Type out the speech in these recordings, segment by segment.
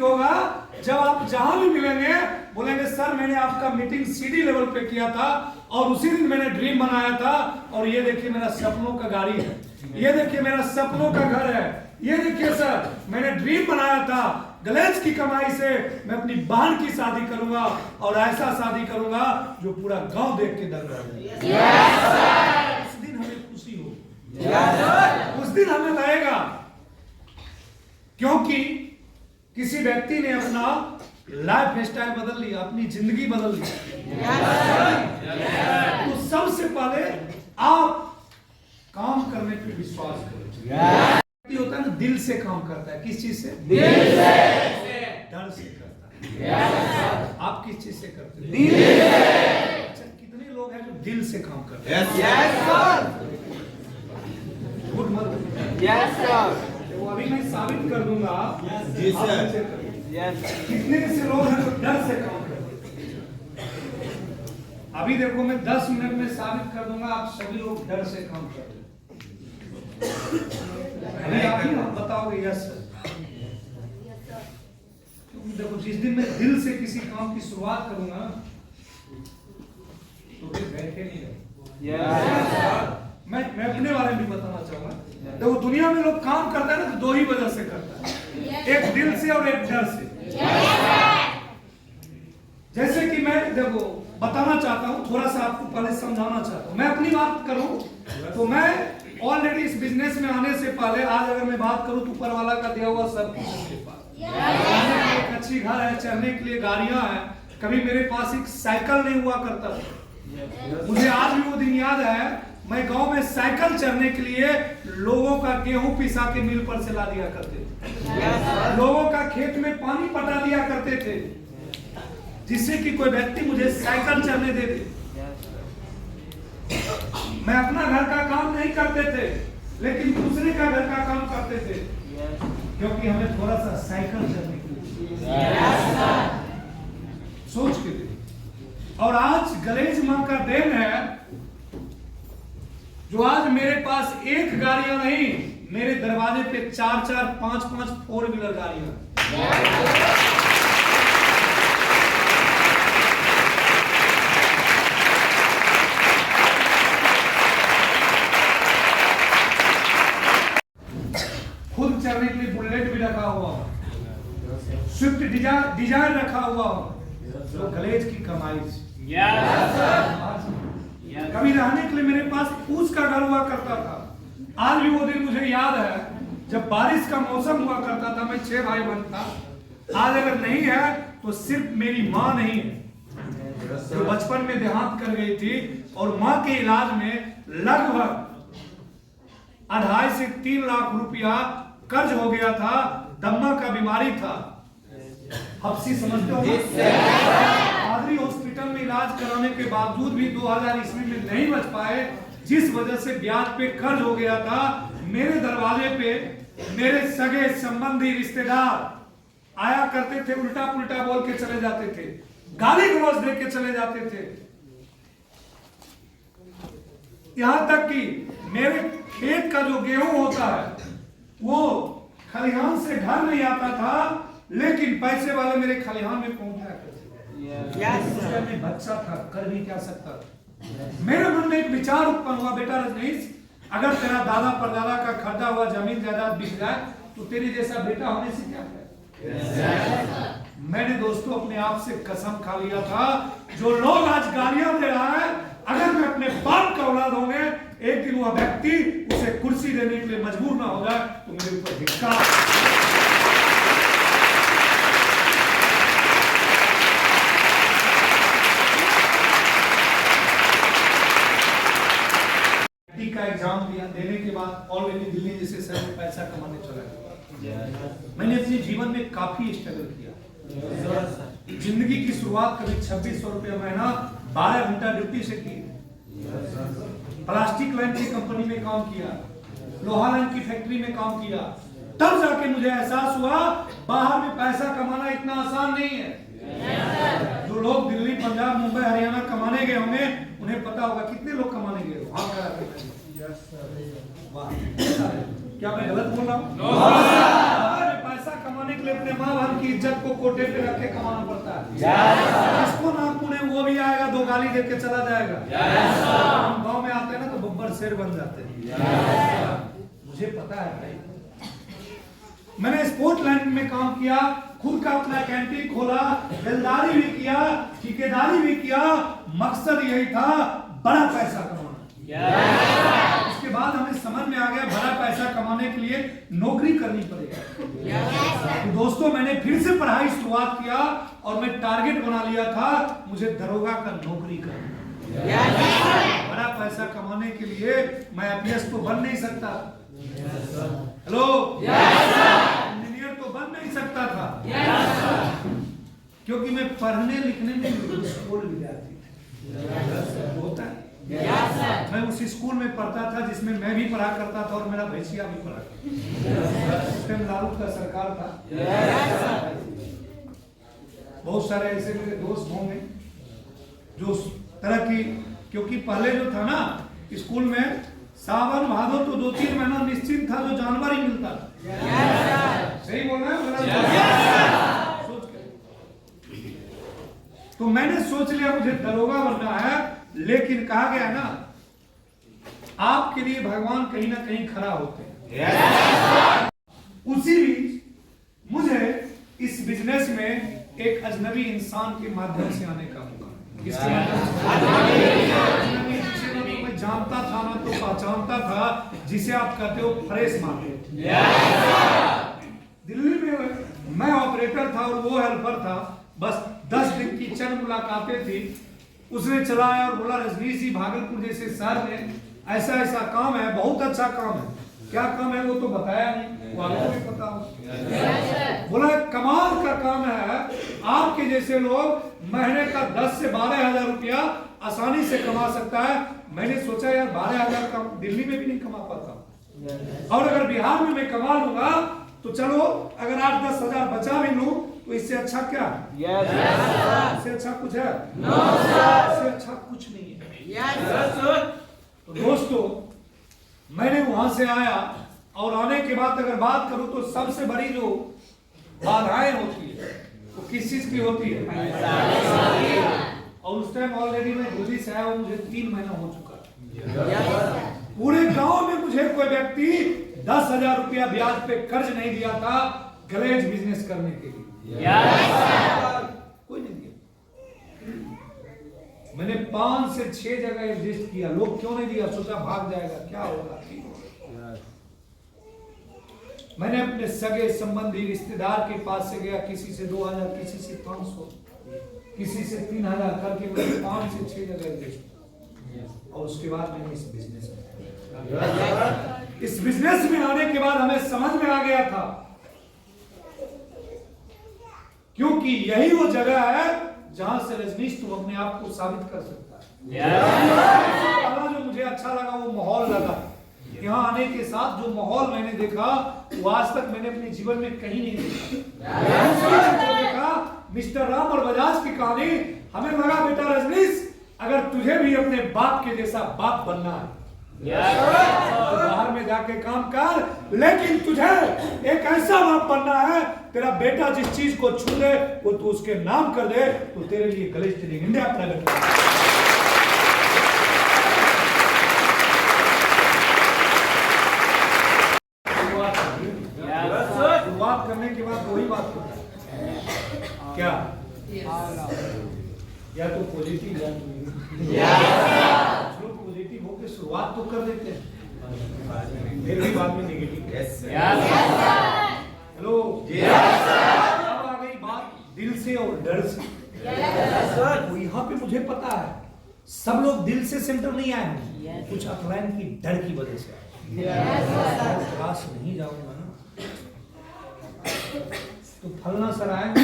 होगा जब आप जहां भी मिलेंगे बोलेंगे सर मैंने आपका मीटिंग सीडी लेवल पे किया था और उसी दिन मैंने ड्रीम बनाया था और ये देखिए मेरा सपनों का गाड़ी है, ये देखिए मेरा सपनों का घर है, ये देखिए सर मैंने ड्रीम बनाया था गलेज की कमाई से मैं अपनी बहन की शादी करूंगा और ऐसा शादी करूंगा जो पूरा गांव देख के डर रहा है। उस दिन हमें खुशी हो, उस दिन हमें लगेगा क्योंकि किसी व्यक्ति ने अपना लाइफ स्टाइल बदल लिया, अपनी जिंदगी बदल ली। तो सबसे पहले आप काम करने पे विश्वास करो। व्यक्ति होता है ना दिल से काम करता है, किस चीज से? दिल से। डर से करता है। आप किस चीज से करते हैं? दिल से। अच्छा कितने लोग हैं जो दिल से काम करते हैं? झूठ मत। Yes sir. वो अभी मैं साबित कर दूंगा। जी सर। कितने से लोग हैं जो डर से काम करते हैं? अभी देखो मैं 10 मिनट में साबित कर दूंगा, आप सभी लोग डर से काम करते हैं। अभी आप ही बताओगे यस सर। क्योंकि देखो जिस दिन मैं दिल से किसी काम की शुरुआत करूंगा तो फिर बैठे नहीं रहे। मैं अपने बारे में भी बताना चाहूंगा। देखो दुनिया में लोग काम करता है ना तो दो ही वजह से करता है, एक दिल से और एक डर से। जैसे कि मैं देखो बताना चाहता हूँ, थोड़ा सा आपको पहले समझाना चाहता हूँ। मैं अपनी बात करूं तो मैं ऑलरेडी इस बिजनेस में आने से पहले आज अगर मैं बात करूं तो ऊपर वाला का दिया हुआ सब कुछ मेरे पास, रहने के लिए एक अच्छी घर है, चढ़ने के लिए गाड़ियां हैं। कभी मेरे पास एक साइकिल नहीं हुआ करता था। मुझे आज भी वो दिन याद है, मैं गांव में साइकिल चढ़ने के लिए लोगों का गेहूं पिसा के मिल पर से ला दिया करते थे, लोगों का खेत में पानी पटा दिया करते थे जिससे कि कोई व्यक्ति मुझे साइकिल चढ़ने दे दे। मैं अपना घर का काम नहीं करते थे लेकिन दूसरे का घर का काम करते थे क्योंकि हमें थोड़ा सा साइकिल चढ़ने के लिए सोच के थे। और आज गणेश मां का देन है जो आज मेरे पास एक गाड़ियां नहीं, मेरे दरवाजे पे 4-4, 5-5 4 व्हीलर गाड़ियां। खुद चलने के लिए बुलेट भी रखा हुआ, स्विफ्ट डिजायर रखा हुआ, तो गलेज की कमाई से। कभी रहने के लिए मेरे पास पूछ का घर हुआ करता था। आज भी वो दिन मुझे याद है जब बारिश का मौसम हुआ करता था, मैं 6 भाई बहन था। आज अगर नहीं है तो सिर्फ मेरी माँ नहीं है जो बचपन में देहांत कर गई थी और माँ के इलाज में लगभग 2.5 से 3 लाख रुपया कर्ज हो गया था। दम्मा का बीमारी था, हफ्सी समझते हो। आदमी हॉस्पिटल में इलाज कराने के बावजूद भी 2000 ईस्वी में नहीं बच पाए, जिस वजह से ब्याज पे कर्ज हो गया था। मेरे दरवाजे पे मेरे सगे संबंधी रिश्तेदार आया करते थे, उल्टा पुल्टा बोल के चले जाते थे, गाली गलौज दे के चले जाते थे। यहां तक कि मेरे खेत का जो गेहूं होता है वो खलिहान से घर नहीं आता था, लेकिन पैसे वाले मेरे खलिहान में पहुंचाया करते। मैं बच्चा था, कर भी क्या सकता था। मेरे मन में एक विचार उत्पन्न हुआ, बेटा रजनीश, अगर तेरा दादा परदादा का खर्चा हुआ जमीन जायदाद बिक जाए तो तेरे जैसा बेटा होने से क्या है। मैंने दोस्तों अपने आप से कसम खा लिया था, जो लोग आज गालियां दे रहा है, अगर मैं अपने बाप का औलाद होंगे, एक दिन वह व्यक्ति उसे कुर्सी देने के लिए मजबूर ना हो जाए तो मेरे ऊपर धिक्कार। का एग्जाम दिया, देने के बाद ऑलरेडी दिल्ली जैसे शहर में पैसा कमाने चला गया। मैंने अपने जीवन में काफी स्ट्रगल किया। जिंदगी की शुरुआत कभी 2600 रुपया महीना 12 घंटा ड्यूटी से की। प्लास्टिक लाइन की कंपनी में काम किया, लोहा लाइन की फैक्ट्री में काम किया। तब जाके मुझे एहसास हुआ बाहर में पैसा कमाना इतना आसान नहीं है। जो लोग दिल्ली, पंजाब, मुंबई, हरियाणा कमाने गए होंगे उन्हें पता होगा कितने लोग कमाने गए। क्या मैं गलत बोल रहा हूँ? पैसा कमा कमाने के लिए अपने माँ बहन की इज्जत को कोटे पे रख के कमाना पड़ता है। जिसको ना पुणे वो भी आएगा, 2 गाली दे के चला जाएगा। हम गांव में आते हैं ना तो बब्बर शेर बन जाते हैं। मुझे पता है भाई, मैंने स्पोर्ट लाइन में काम किया, खुद का अपना कैंटीन खोला, बेलदारी भी किया, ठेकेदारी भी किया। मकसद यही था बड़ा पैसा कमाना। उसके बाद हमें समझ में आ गया बड़ा पैसा कमाने के लिए नौकरी करनी पड़ेगा। तो दोस्तों मैंने फिर से पढ़ाई शुरुआत किया और मैं टारगेट बना लिया था मुझे दरोगा का नौकरी करना। बड़ा पैसा कमाने के लिए मैं आईपीएस तो बन नहीं सकता, हेलो इंजीनियर तो बन नहीं सकता था, क्योंकि मैं पढ़ने लिखने में स्कूल विद्यार्थी होता है। मैं उसी स्कूल में पढ़ता था जिसमें मैं भी पढ़ा करता था और मेरा भैंसिया भी पढ़ा करता। लालू का सरकार था। बहुत सारे ऐसे मेरे दोस्त होंगे जो तरह की, क्योंकि पहले जो था ना स्कूल में सावन भादो तो 2-3 महीना निश्चित था, जो जानवर ही मिलता था। सही बोल रहे हैं? तो मैंने सोच लिया मुझे दरोगा बनना है, लेकिन कहा गया ना आपके लिए भगवान कहीं ना कहीं खड़ा होते हैं। उसी बीच मुझे इस बिजनेस में एक अजनबी इंसान के माध्यम से आने का मौका, मैं जानता था ना तो पहचानता था, जिसे आप कहते हो फ्रेश मार्केट। दिल्ली में मैं ऑपरेटर था और वो हेल्पर था। बस 10 दिन की चंद मुलाकातें थी। उसने चलाया और बोला रजनीश जी भागलपुर जैसे शहर में ऐसा ऐसा काम है, बहुत अच्छा काम है। क्या काम है वो तो बताया नहीं, वो आपको भी पता हो। बोला कमाल का काम है, आपके जैसे लोग महीने का 10 से 12 हजार रुपया आसानी से कमा सकता है। मैंने सोचा यार 12 हजार का दिल्ली में भी नहीं कमा पाता, और अगर बिहार में मैं कमा लूंगा तो चलो अगर 8-10 हजार बचा भी लूं तो इससे अच्छा क्या है? इससे अच्छा कुछ है? इससे अच्छा कुछ नहीं है। तो दोस्तों मैंने वहां से आया, और आने के बाद अगर बात करूं तो सबसे बड़ी जो बाधाएं होती है वो किस चीज की होती है? और उस टाइम ऑलरेडी मैं दिल्ली से आया हूं, मुझे 3 महीना हो चुका। पूरे गांव में मुझे कोई व्यक्ति 10,000 रुपया ब्याज पे कर्ज नहीं दिया था गलेज बिजनेस करने के लिए। कोई नहीं दिया। मैंने 5 से 6 जगह एडजस्ट किया, लोग क्यों नहीं दिया? सोचा भाग जाएगा, क्या होगा। मैंने अपने सगे संबंधी रिश्तेदार के पास से गया, किसी से 2000, किसी से 500, किसी से 3000 करके मैंने 5 से 6 जगह एडजस्ट किया। और उसके बाद मैंने इस बिजनेस में आने के बाद हमें समझ में आ गया था, क्योंकि यही वो जगह है जहां से रजनीश तुम अपने आप को साबित कर सकता है। जो मुझे अच्छा लगा वो माहौल लगा। यहाँ आने के साथ जो माहौल मैंने देखा वो आज तक मैंने अपने जीवन में कहीं नहीं देखा। मिस्टर राम और बजाज की कहानी, हमें लगा बेटा रजनीश अगर तुझे भी अपने बाप के जैसा बाप बनना है तो बाहर में जाके काम कर, लेकिन तुझे एक ऐसा बाप बनना है तेरा बेटा जिस चीज को छू ले वो तू उसके नाम कर दे, तो तेरे लिए गलेज ट्रेनिंग इंडिया प्राइवेट। शुरुआत करने के बाद वही बात होता है क्या? या तो पॉजिटिव पॉजिटिव होकर शुरुआत तो कर देते हैं, फिर भी बाद में नेगेटिव। हेलो, अब आ गई बात दिल से और डर से। तो यहाँ पे मुझे पता है सब लोग दिल से सेंटर नहीं आए हैं, कुछ अपलाइन की डर की वजह से क्लास नहीं जाऊंगा ना तो फलना सर आएंगे।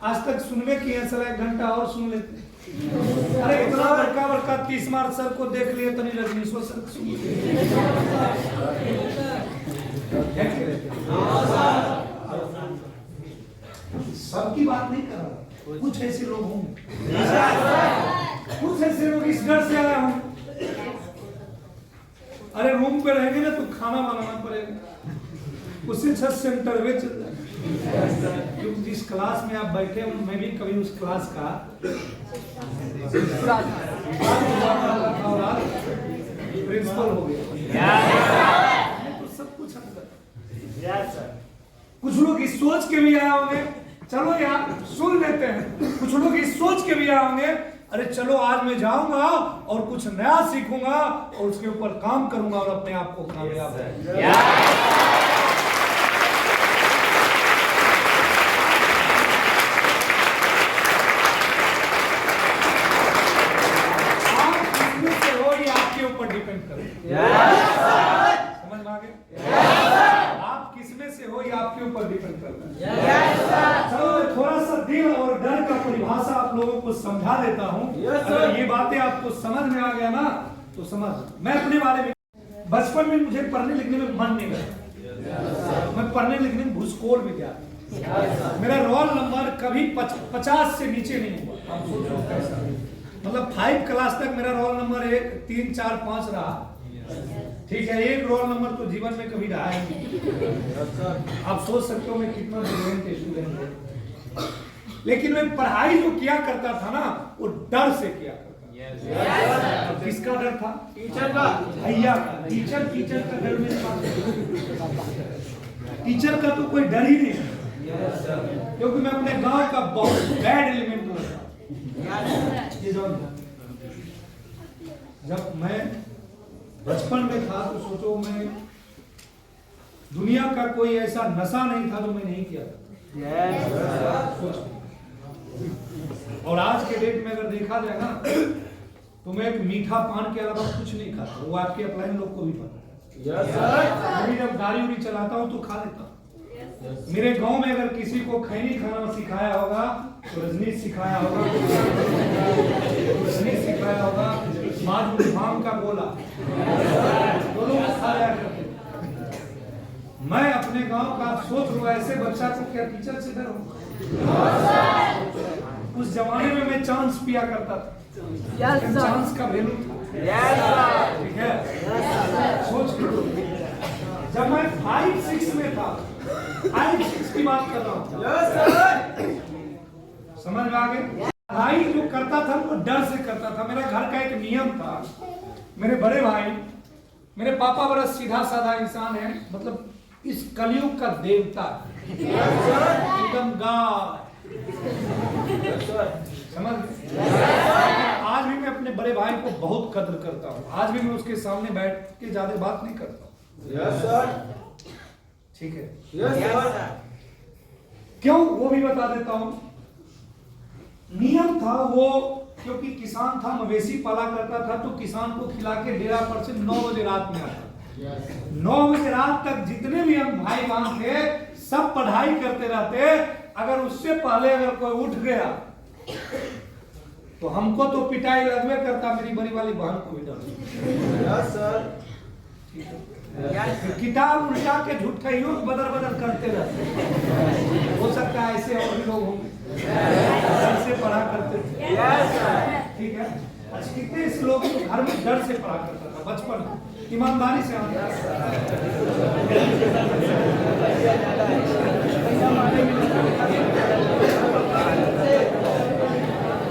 आज तक सुनने की है सर, 1 घंटा और सुन लेते। अरे इतना बड़का 30 मार्च सर को देख लिए तो नहीं, रजनीश्वर सर सुन सबकी बात नहीं कर रहा, कुछ ऐसे लोग होंगे, कुछ ऐसे लोग इस डर से आए होंगे। अरे रूम पे रहेंगे ना तो खाना बनाना पड़ेगा, उसी छत सेंटर में क्योंकि जिस क्लास में आप बैठे हो मैं भी कभी उस क्लास का प्रिंसिपल हो गया। तो सब कुछ कुछ लोग इस सोच के भी आए होंगे, चलो यार सुन लेते हैं। कुछ लोग इस सोच के भी आए होंगे, अरे चलो आज मैं जाऊंगा और कुछ नया सीखूंगा और उसके ऊपर काम करूंगा और अपने आप को कामयाब डिपेंड करें। समझ में आ गया? आप किसमें से हो ये आपके ऊपर डिपेंड करता है। चलो मैं थोड़ा सा दिल और डर का परिभाषा आप लोगों को समझा देता हूँ। अगर ये बातें आपको समझ में आ गया ना तो समझ। मैं अपने बारे में बचपन में मुझे पढ़ने लिखने में मन नहीं लगा। मैं पढ़ने लिखने में भूसकोल में गया। मेरा रोल नंबर कभी 50 से नीचे नहीं हुआ। आप सोचो कैसा, मतलब 5 क्लास तक मेरा रोल नंबर 1 3 4 5 रहा। ठीक है, एक रोल नंबर तो जीवन में कभी रहा ही नहीं। आप सोच सकते हो मैं कितना ब्रिलियंट स्टूडेंट हूं। लेकिन मैं पढ़ाई जो किया करता था ना वो डर से किया करता था। किसका डर था? टीचर का, भैया का। टीचर का डर मेरे पास। टीचर का तो कोई डर ही नहीं है, क्योंकि मैं अपने गांव का बहुत बैड एलिमेंट हूं। जब मैं बचपन में था तो सोचो मैं दुनिया का कोई ऐसा नशा नहीं था जो मैं नहीं किया था। और आज के डेट में अगर देखा जाए ना तो मैं एक मीठा पान के अलावा कुछ नहीं खाता। वो आपके अपलाइन लोग को भी पता है। जब गाड़ी उड़ी चलाता हूँ तो खा लेता हूँ। मेरे गांव में अगर किसी को खैनी खाना सिखाया होगा तो रजनीश सिखाया होगा, रजनीश सिखाया होगा, भांग का गोला दोनों खाया करते। मैं अपने गांव का सोच रहा ऐसे बच्चा को क्या टीचर से डर हो? उस जमाने में मैं चांस पिया करता था। चांस का वैल्यू था। ठीक है, सोच जब मैं 5-6 में था, 5-6 की बात कर रहा हूँ, समझ में आ गए? पढ़ाई जो करता था वो डर से करता था। मेरा घर का एक नियम था, मेरे बड़े भाई, मेरे पापा बड़ा सीधा साधा इंसान है, मतलब इस कलयुग का देवता, एकदम गाय। समझ? आज भी मैं अपने बड़े भाई को बहुत कदर करता हूँ। आज भी मैं उसके सामने बैठ के ज्यादा बात नहीं करता हूँ। ठीक है? क्यों, वो भी बता देता हूँ। नियम था वो, क्योंकि किसान था, मवेशी पाला करता था, तो किसान को खिला के डेरा पर से 9 बजे रात में आता। 9 बजे रात तक जितने भी हम भाई बहन थे सब पढ़ाई करते रहते। अगर उससे पहले अगर कोई उठ गया तो हमको तो पिटाई लगवे करता, मेरी बड़ी वाली बहन को भी डर। किताब उल्टा के झूठइयों बदल बदल करते रहते। हो सकता है ऐसे और भी लोग होंगे से पढ़ा करते थे। ठीक है, कितने लोग तो घर में डर से पढ़ा करता था बचपन, ईमानदारी से।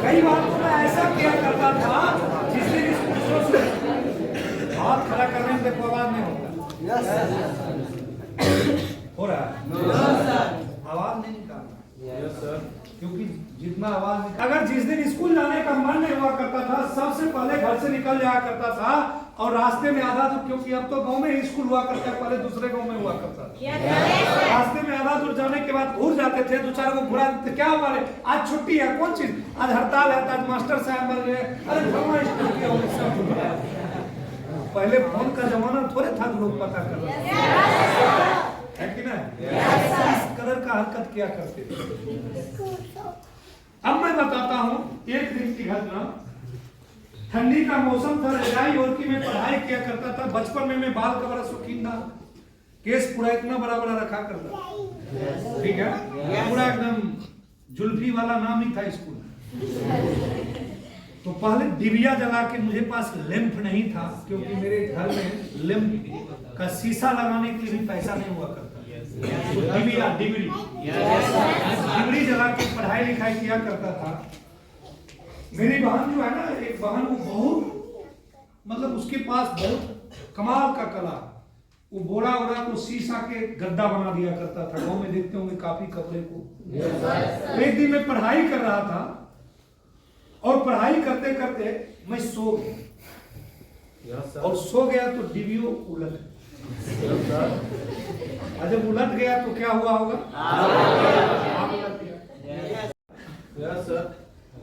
कई बार तो मैं ऐसा किया करता था जिस दिन हाथ खड़ा करने में देखो आवाज नहीं होता। हो रहा है, आवाज नहीं निकालना, क्योंकि जितना आवाज अगर जिस दिन स्कूल जाने का मन नहीं हुआ करता था सबसे पहले घर से निकल जाया करता था। और रास्ते में आधा दूर, क्योंकि अब तो गांव में ही स्कूल हुआ करता है, पहले दूसरे गांव में हुआ करता था। रास्ते में आधा दूर जाने के बाद घूर जाते थे, 2-4 को घुरा देते। क्या हुआ रे, आज छुट्टी है, कौन चीज, आज हड़ताल है, आज मास्टर साहब मर गए, अरे पहले फोन का जमाना थोड़े था, लोग पता कर रहे है कि ना, इस कदर का हरकत किया करते थे। अब मैं बताता हूँ एक दिन की घटना। ठंडी का मौसम था, रजाई ओढ़ के मैं पढ़ाई किया करता था। बचपन में मैं बाल का बड़ा शौकीन था, केस पूरा इतना बड़ा बड़ा रखा करता। ठीक है, पूरा एकदम जुल्फी वाला नाम ही था स्कूल। तो पहले डिबिया जला के, मुझे पास लैंप नहीं था क्योंकि मेरे घर में लैंप का शीशा लगाने के लिए भी पैसा नहीं हुआ करता। डिबरी जला के पढ़ाई लिखाई किया करता था। मेरी बहन जो है ना, एक बहन, वो बहुत मतलब उसके पास बहुत कमाल का कला, वो बोरा वोरा को शीशा के गद्दा बना दिया करता था। गांव में देखते होंगे काफी कपड़े को। एक दिन मैं पढ़ाई कर रहा था और पढ़ाई करते करते मैं सो गया, और सो गया तो डिबियो उलट, और जब उलट गया तो क्या हुआ होगा? आग लग गया।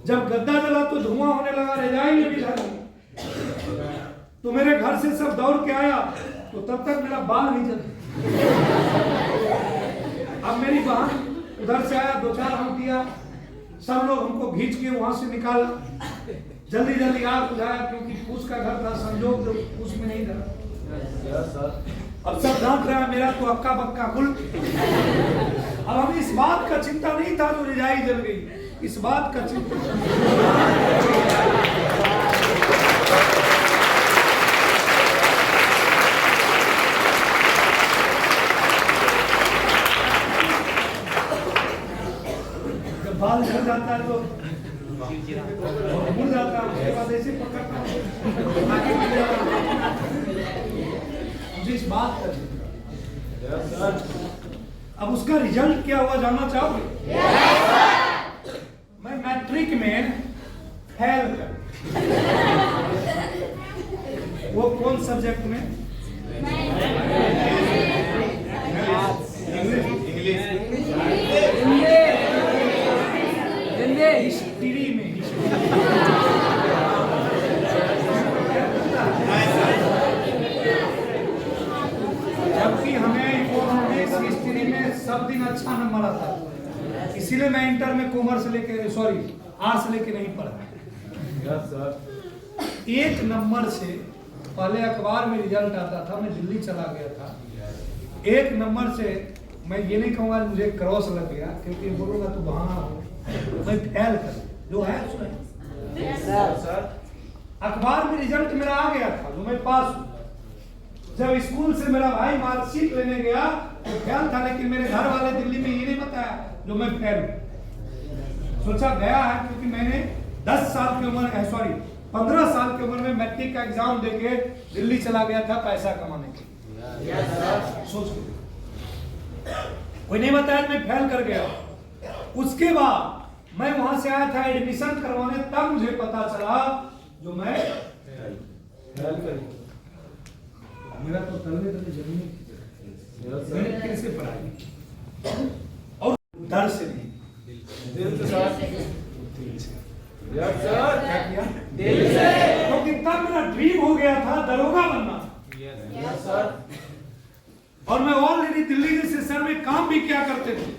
जब गद्दा जला तो धुआं होने लगा, रजाई में भी लगा, तो मेरे घर से सब दौड़ के आया, तो तब तक मेरा बाल नहीं जला। अब मेरी बहन उधर से आया, 2-4 हाथ दिया, सब लोग हमको खींच के वहां से निकाला, जल्दी जल्दी आग बुझाया, क्योंकि फूस का घर था, संजोग जो फूस में नहीं था। अब सब डांट रहा है, मेरा तो अक्का बक्का गुल। अब हमें इस बात का चिंता नहीं था जो रजाई जल गई, इस बात का चिंता। जब बाल झड़ जाता है तो भूल जाता है, उसके बाद ऐसे पकड़ता हूँ, जिस बात का चिंता। अब उसका रिजल्ट क्या हुआ जानना चाहोगे? मैं मैट्रिक में फेल कर। वो कौन सब्जेक्ट में? हिस्ट्री में। जबकि हमें इकोनॉमिक्स हिस्ट्री में सब दिन अच्छा नंबर आता है, इसीलिए मैं इंटर में कॉमर्स लेके, आर्ट्स लेके नहीं पढ़ा। एक नंबर से पहले अखबार में रिजल्ट आता था, मैं दिल्ली चला गया था। एक नंबर से मैं ये नहीं कहूँगा मुझे क्रॉस लग गया, क्योंकि बोलूँगा तो बहाना हो, मैं फेल कर जो है अखबार में रिजल्ट मेरा आ गया था, जो मैं पास हूँ। जब स्कूल से मेरा भाई मार्कशीट लेने गया तो फेल था, लेकिन मेरे घर वाले दिल्ली में ये नहीं बताया जो मैं फेल हूँ। सोचा गया है, क्योंकि मैंने 10 साल की उम्र 15 साल की उम्र में मैट्रिक का एग्जाम देके दिल्ली चला गया था पैसा कमाने के लिए। सोच कोई नहीं बताया, मैं फेल कर गया। उसके बाद मैं वहां से आया था एडमिशन करवाने, तब मुझे पता चला जो मैं फेल कर। मेरा तो तलवे जमीन मैंने कैसे पढ़ाई, और डर से नहीं, दिल के साथ, क्या किया? दिल से। तो कितना मेरा ड्रीम हो गया था दरोगा बनना, और मैं ऑलरेडी दिल्ली जैसे शहर में काम भी क्या करते थे।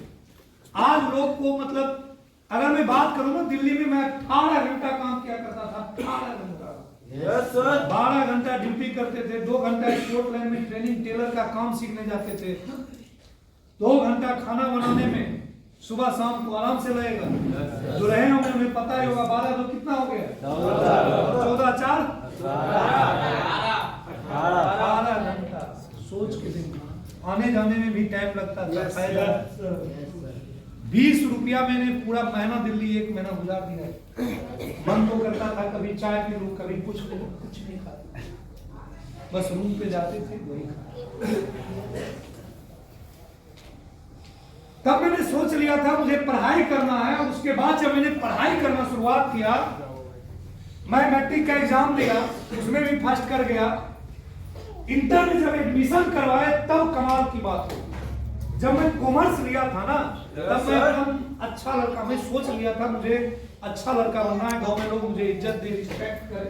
आज लोग को मतलब अगर मैं बात करूं ना, दिल्ली में मैं 18 घंटा काम किया करता था, 18 घंटा। 12 घंटा ड्यूटी करते थे, 2 घंटा स्पोर्ट लाइन में ट्रेनिंग टेलर का काम सीखने जाते थे, 2 घंटा खाना बनाने में सुबह शाम को आराम से लगेगा। जो रहे होंगे उन्हें पता ही होगा, 12 तो कितना हो गया? 14 4 18 घंटा। सोच के देखना, आने जाने में भी टाइम लगता था, फायदा 20 रुपया मैंने पूरा महीना दिल्ली 1 महीना गुजार दिया है। मन तो करता था कभी चाय पी लूं, कभी कुछ नहीं खाता, बस रूम पे जाते थे वही खा। तब मैंने सोच लिया था मुझे पढ़ाई करना है। उसके बाद जब मैंने पढ़ाई करना शुरुआत किया, मैं मैट्रिक का एग्जाम दिया, उसमें भी फर्स्ट कर गया। इंटर में जब एडमिशन करवाए तब कमाल की बात हो, जब मैं कॉमर्स लिया था ना, तब मैं एकदम अच्छा लड़का, मैं सोच लिया था मुझे अच्छा लड़का बनना है, गांव में लोग मुझे इज्जत दे, रिस्पेक्ट करे।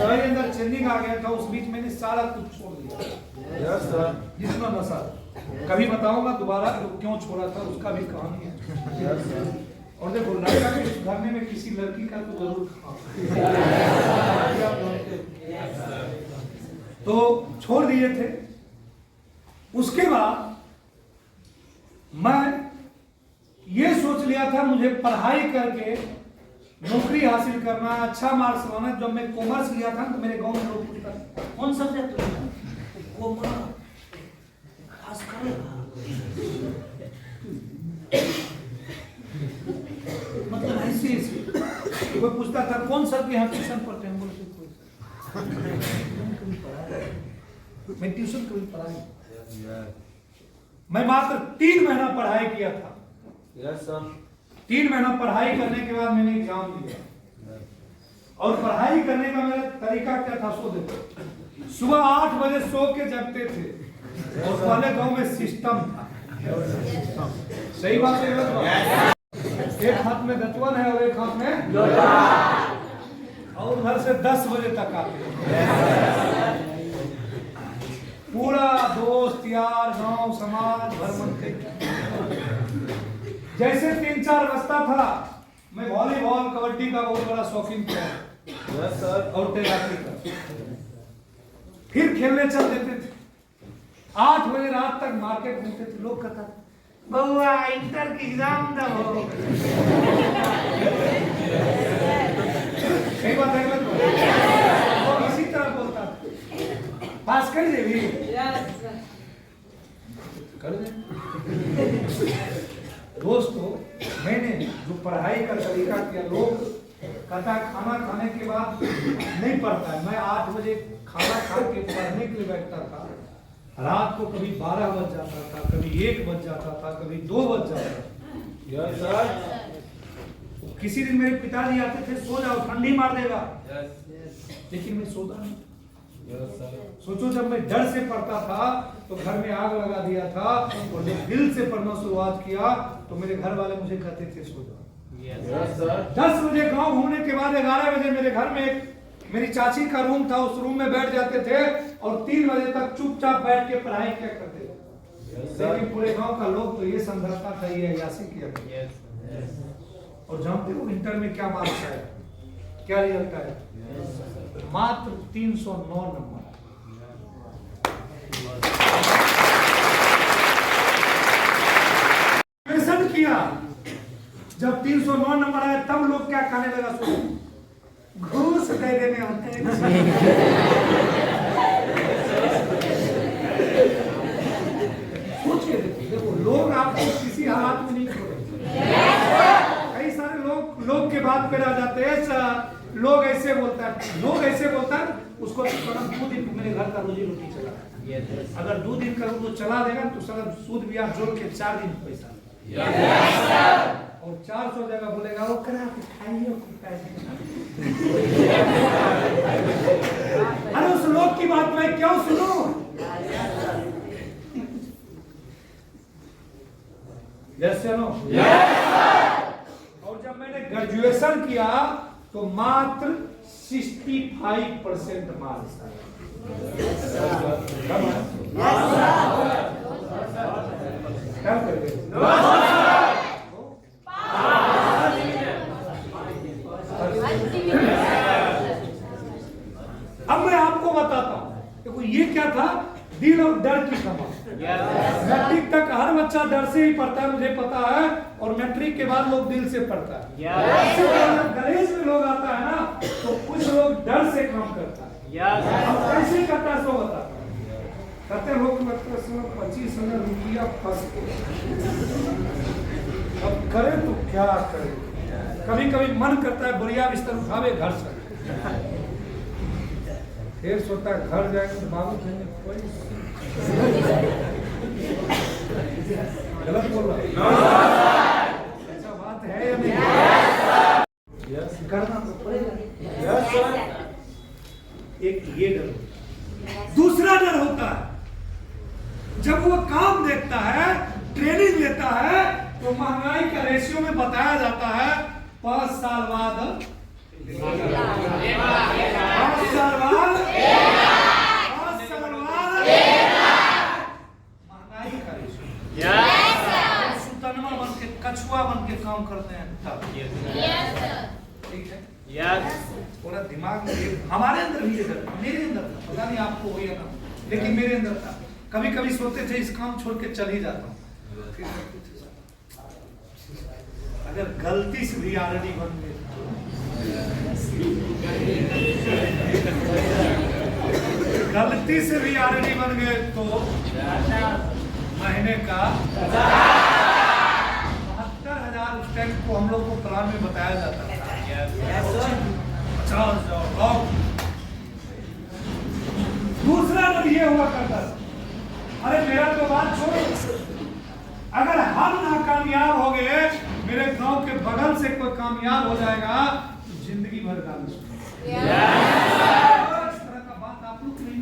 मेरे अंदर चेंजिंग आ गया था। उस बीच मैंने सारा कुछ छोड़ दिया, जितना नशा। कभी बताऊंगा दोबारा तो क्यों छोड़ा था, उसका भी कहानी है। और देखो लड़का के सुधारने में किसी लड़की का तो जरूर तो छोड़ दिए थे। उसके बाद मैं ये सोच लिया था मुझे पढ़ाई करके नौकरी हासिल करना, अच्छा मार्क्स लाना। जब मैं कॉमर्स लिया था तो मेरे गांव में लोग पूछता कौन सब्जेक्ट कॉमर्स, ईस्वी। कोई पूछता था कौन सर के यहाँ ट्यूशन पढ़ते हैं, बोलते कोई मैं ट्यूशन कभी पढ़ाई, मैं मात्र 3 महीना पढ़ाई किया था। Yes sir. 3 महीना पढ़ाई करने के बाद मैंने एग्जाम दिया, और पढ़ाई करने का मेरा तरीका क्या था, सो देते सुबह 8 बजे सो के जगते थे, और पहले गांव में सिस्टम था। सही बात है, एक हाथ में दतवन है और एक हाथ में लोटा, और उधर से 10 बजे तक आते पूरा दोस्त यार गांव समाज भर मनते। जैसे 3-4 बजता था, मैं वॉलीबॉल कबड्डी का बहुत बड़ा शौकीन था और तैराकी का, फिर खेलने चल देते थे। 8 बजे रात तक मार्केट घूमते थे। लोग कहता बउआ इंटर की एग्जाम दो, सही बात है, और इसी तरह बोलता था पास कर दे भी कर दे। दोस्तों, मैंने जो पढ़ाई का तरीका किया, लोग कहता खाना खाने के बाद नहीं पढ़ता है, मैं 8 बजे खाना खा के पढ़ने के लिए बैठता था। रात को कभी 12 बज जाता था, कभी 1 बज जाता था, कभी 2 बज जाता था। Yes sir. किसी दिन मेरे पिताजी आते थे, सो जाओ ठंडी मार देगा, लेकिन मैं सोता नहीं। सोचो, जब मैं डर से पढ़ता था तो घर में आग लगा दिया था, और जब दिल से पढ़ना शुरुआत किया तो मेरे घर वाले मुझे कहते थे सो जाओ। 10 बजे गांव घूमने के बाद 11 बजे मेरे घर में मेरी चाची का रूम था, उस रूम में बैठ जाते थे और 3 बजे तक चुपचाप बैठ के पढ़ाई क्या करते थे। लेकिन पूरे गांव का लोग तो ये समझता था ये अयासी किया। और जानते हो इंटर में क्या मार्क्स आया, क्या रिजल्ट आया? मात्र 309 नंबर। क्वेश्चन किया, जब 309 नंबर आया तब लोग क्या कहने लगा, घूस दे देने होते हैं। सोच के देखो, लोग आपको किसी हालात में नहीं छोड़ेंगे। कई सारे लोग के बात पे आ जाते हैं, लोग ऐसे बोलता है, उसको 2 दिन मेरे घर का रोजी रोटी चला, अगर 2 दिन का वो चला देगा तो सारा सूद ब्याज जोड़ के 4 दिन पैसा, और 400 जगह बोलेगा वो करा के खाइए। अरे उस लोग की बात मैं क्यों सुनूं? यस या नो? और जब मैंने ग्रेजुएशन किया तो मात्र 65% मार्क्स आए। अब मैं आपको बताता हूं, देखो ये क्या था, दिल और डर की कमाल। मैट्रिक तक हर बच्चा डर से ही पढ़ता है, मुझे पता है, और मैट्रिक के बाद लोग दिल से पढ़ता है। गणेश में लोग आता है ना, तो कुछ लोग डर से काम करता है। अब कैसे करता है सो बता, कहते लोग 25,000 रुपया फंस गए, अब करे तो क्या करे। कभी कभी मन करता है बढ़िया बिस्तर उठावे घर से, फिर सोचता है घर जाएंगे तो बाबू कहेंगे कोई गलत बोल रहा है, ऐसा बात है या नहीं? करना तो पड़ेगा। एक ये डर, दूसरा डर होता है जब वो काम देखता है, ट्रेनिंग लेता है, तो महंगाई का रेशियो में बताया जाता है 5 साल बाद महंगाई का रेशियो, सुतनवा बन के, कछुआ बन के काम करते हैं तब। ठीक है, पूरा दिमाग में हमारे अंदर भी, मेरे अंदर था, पता नहीं आपको हो या ना, लेकिन मेरे अंदर था। कभी कभी सोते थे इस काम छोड़ के चल ही जाता हूँ, अगर गलती से भी आरडी बन गए, गलती से भी आरडी बन गए तो महीने का 72,000 10 को हम लोग को कुरान में बताया जाता था। 50 जाओ लाओ। दूसरा नंबर ये हुआ करता था, अरे मेरा तो बात छोड़ो, अगर हम नाकामयाब हो गए, मेरे गांव के बगल से कोई कामयाब हो जाएगा तो जिंदगी भर गाली सुनेंगे। इस तरह का बात आप लोग नहीं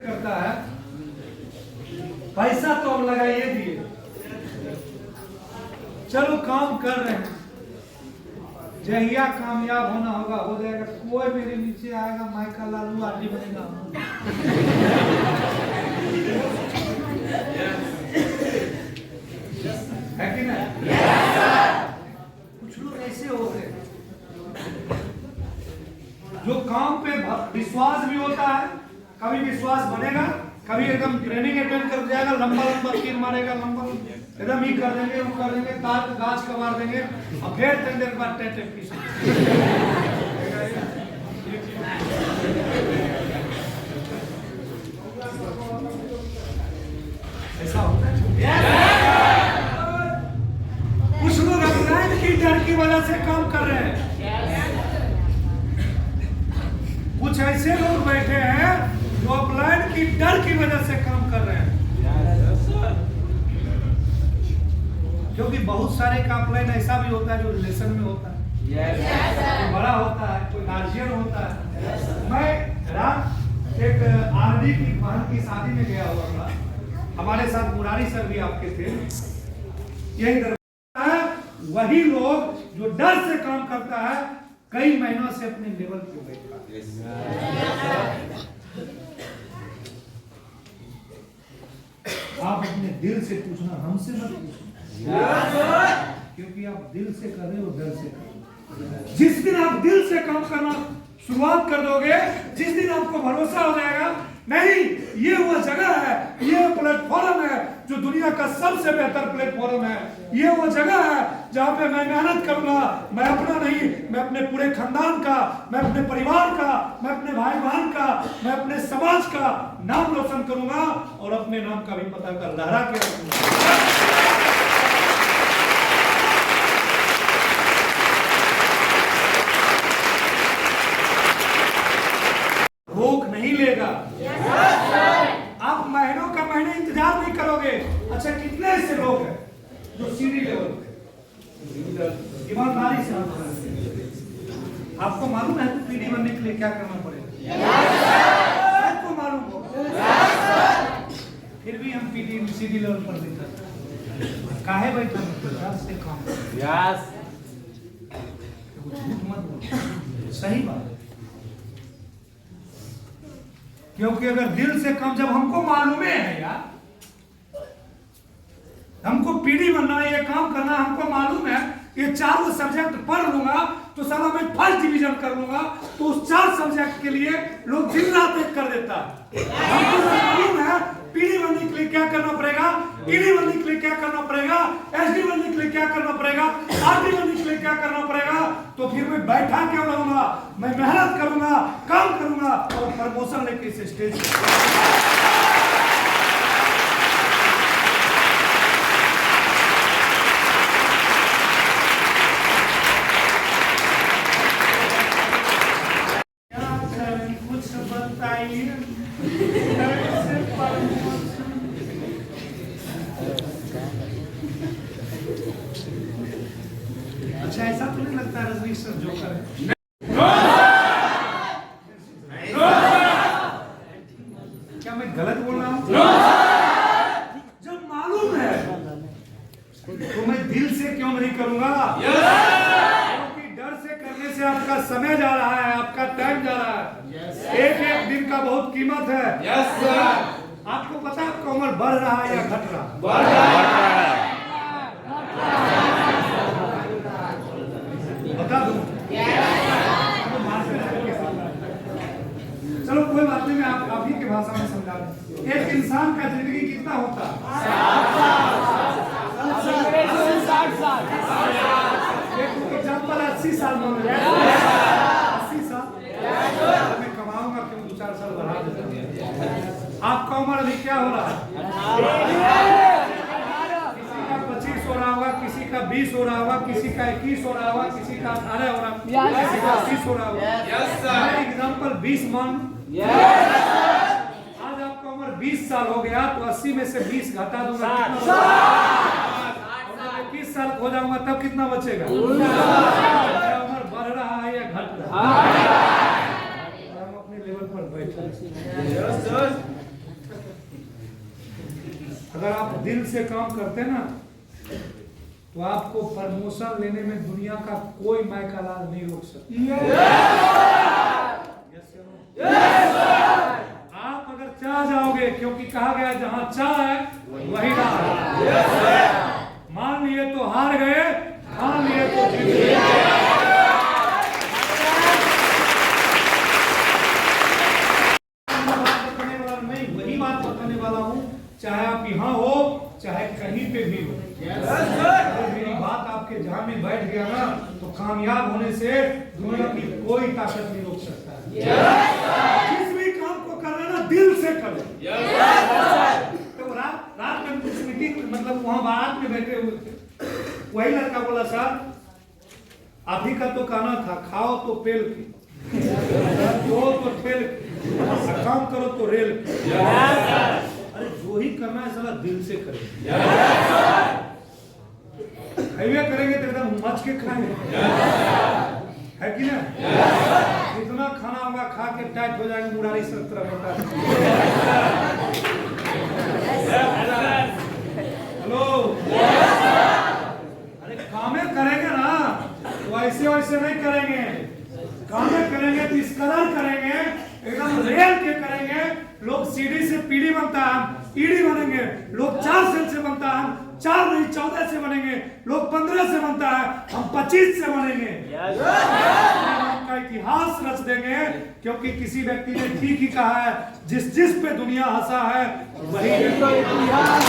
करता है। पैसा तो हम लगाइए दिए, चलो काम कर रहे हैं, जहिया कामयाब होना होगा हो जाएगा। कोई मेरे नीचे आएगा, माइका लालू आदमी बनेगा। है कि नहीं? कुछ लोग ऐसे होते हैं जो काम पे विश्वास भी होता है, कभी विश्वास बनेगा, कभी एकदम ट्रेनिंग अटेंड कर जाएगा, लंबा लंबा तीर मारेगा, लंबा एकदम ही कर देंगे, वो कर देंगे, तार का गाछ का मार देंगे, और फिर थोड़ी देर बाद टेटे पीस ऐसा होता है। कुछ लोग अपलाइन की डर की वजह से काम कर रहे हैं। कुछ ऐसे लोग बैठे हैं जो अपलाइन की डर की वजह से काम कर रहे हैं, क्योंकि बहुत सारे का अपलाइन ऐसा भी होता है जो रिलेशन में होता है, कोई बड़ा होता है, कोई गार्जियन होता है। मैं रात एक आरडी की बहन की शादी में गया हुआ था, हमारे साथ मुरारी सर भी आपके थे। यही वही लोग जो डर से काम करता है, कई महीनों से अपने लेवल पे बैठा। आप अपने दिल से पूछना, हमसे मत पूछना, क्योंकि आप दिल से कर रहे हो, डर से कर रहे हो। जिस दिन आप दिल से काम करना शुरुआत कर दोगे, जिस दिन आपको भरोसा हो जाएगा नहीं ये वो जगह है, ये प्लेटफॉर्म है जो दुनिया का सबसे बेहतर प्लेटफॉर्म है, ये वो जगह है जहाँ पे मैं मेहनत करूंगा, मैं अपना नहीं, मैं अपने पूरे खानदान का, मैं अपने परिवार का, मैं अपने भाई बहन का, मैं अपने समाज का नाम रोशन करूंगा और अपने नाम का भी पता कर लहरा के रखूंगा। रोक नहीं लेगा। आप महीनों का महीने इंतजार नहीं करोगे। अच्छा, कितने ऐसे लोग हैं जो सीढ़ी लेवल पे ईमानदारी से आपको मालूम है तो पीडी बनने के लिए क्या करना पड़ेगा? आपको मालूम हो, फिर भी हम पीडी सीढ़ी लेवल पर नहीं करते। काहे बैठा से काम झूठ मत बोलो, सही बात है। क्योंकि अगर दिल से कम, जब हमको मालूम है यार, हमको पीडी बनना है, ये काम करना, हमको मालूम है ये चारों सब्जेक्ट पढ़ लूंगा तो साला मैं फर्स्ट डिवीजन कर लूंगा, तो उस 4 सब्जेक्ट के लिए लोग दिन रात एक कर देता है। हमको मालूम है पीडी बनने के लिए क्या करना पड़ेगा, ईडी बनने के लिए क्या करना पड़ेगा, एसडी बनने के लिए क्या करना पड़ेगा, आरडी बनने के लिए क्या करना पड़ेगा, तो फिर मैं बैठा क्यों रहूंगा? मैं मेहनत करूंगा, काम करूंगा और प्रमोशन लेके इस स्टेज पे। कुछ बताइए। अच्छा, ऐसा तो नहीं लगता रजनीश सर जोकर है? क्या मैं गलत बोल रहा हूँ? जब मालूम है तो मैं दिल से क्यों नहीं करूंगा? क्योंकि डर से करने से आपका समय जा रहा है, आपका टाइम जा रहा है। एक एक दिन का बहुत कीमत है। आपको पता है आपका उम्र बढ़ रहा है या घट रहा है? बढ़ रहा है। बता दूं? चलो कोई बात नहीं, मैं आप ही की भाषा में समझा दूं। एक इंसान का जिंदगी कितना होता है? 20 हो रहा होगा, किसी का 21 हो रहा होगा, किसी का 18 हो रहा होगा, किसी का 30 हो रहा होगा। एग्जाम्पल 20 मान। आज आपका उम्र 20 साल हो गया तो 80 में से 20 घटा दूंगा, 21 साल हो जाऊंगा तब कितना बचेगा? उम्र बढ़ रहा है या घट रहा है? हम अपने लेवल पर बैठे। अगर आप दिल से काम करते ना तो आपको प्रमोशन लेने में दुनिया का कोई मायका लाल नहीं रोक सकता। आप अगर चाह जाओगे, क्योंकि कहा गया जहां चाह है वही राह है। मान लिए तो हार गए, मान लिए तो जीत गए। वही बात बताने वाला हूं, चाहे आप यहाँ हो चाहे कहीं पे भी हो। अगर मेरी बात आपके जहां में बैठ गया ना तो कामयाब होने से दुनिया की कोई ताकत नहीं रोक सकता। जिस भी काम को करना ना दिल से करो। तो रात में कुछ मीटिंग, मतलब वहां बारात में बैठे हुए थे, वही लड़का बोला सर आप ही का तो कहना था खाओ तो पेल के, दो तो ठेल के, काम करो तो रेल के। अरे जो ही करना है साला दिल से करें। खाइए करेंगे तो एकदम मच के खाएंगे, है कि ना? जितना खाना होगा खा के टाइट हो जाएंगे, मुरारी सब तरह होता है। हेलो, अरे कामें करेंगे ना तो ऐसे वैसे नहीं करेंगे। कामें करेंगे तो इस कदर करेंगे, एकदम रेल के करेंगे। लोग सीढ़ी से पीढ़ी बनता है, ईडी बनेंगे। लोग 4 सेल से बनता है, 4 नहीं 14 से बनेंगे। लोग 15 से बनता है, हम 25 से बनेंगे। का इतिहास रच देंगे, क्योंकि किसी व्यक्ति ने ठीक ही कहा है, जिस जिस पे दुनिया हंसा है वही इतिहास।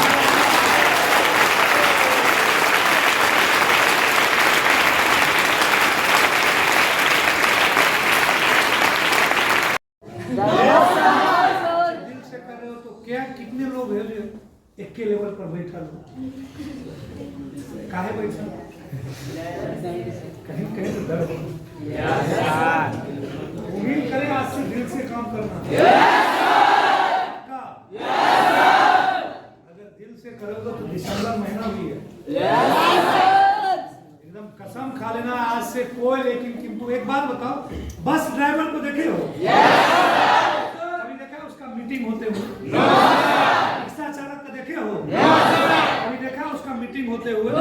क्या कितने लोग हैं जो एक के लेवल पर बैठा लो? काहे बैठा? कहीं कहीं तो डर हो। उम्मीद करें आज से दिल से काम करना। अगर दिल से करोगे तो दिसंबर महीना भी है, एकदम कसम खा लेना आज से कोई। लेकिन किंतु एक बात बताओ, बस ड्राइवर को देखे हो? मीटिंग होते हुए रिक्शा चालक का देखे हो? अभी देखा उसका मीटिंग होते हुए?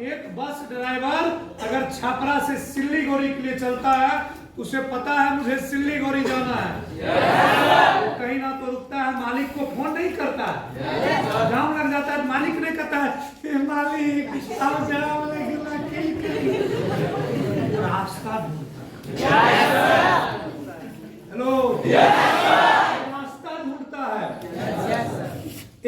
एक बस ड्राइवर अगर छापरा से सिल्लीगुड़ी के लिए चलता है, उसे पता है मुझे सिल्लीगुड़ी जाना है, तो कहीं ना तो रुकता है, मालिक को फोन नहीं करता है। जाम लग जाता है, मालिक नहीं कहता है मालिक अब जाम लगा रास्ता ढूंढता। हेलो, रास्ता ढूंढता है।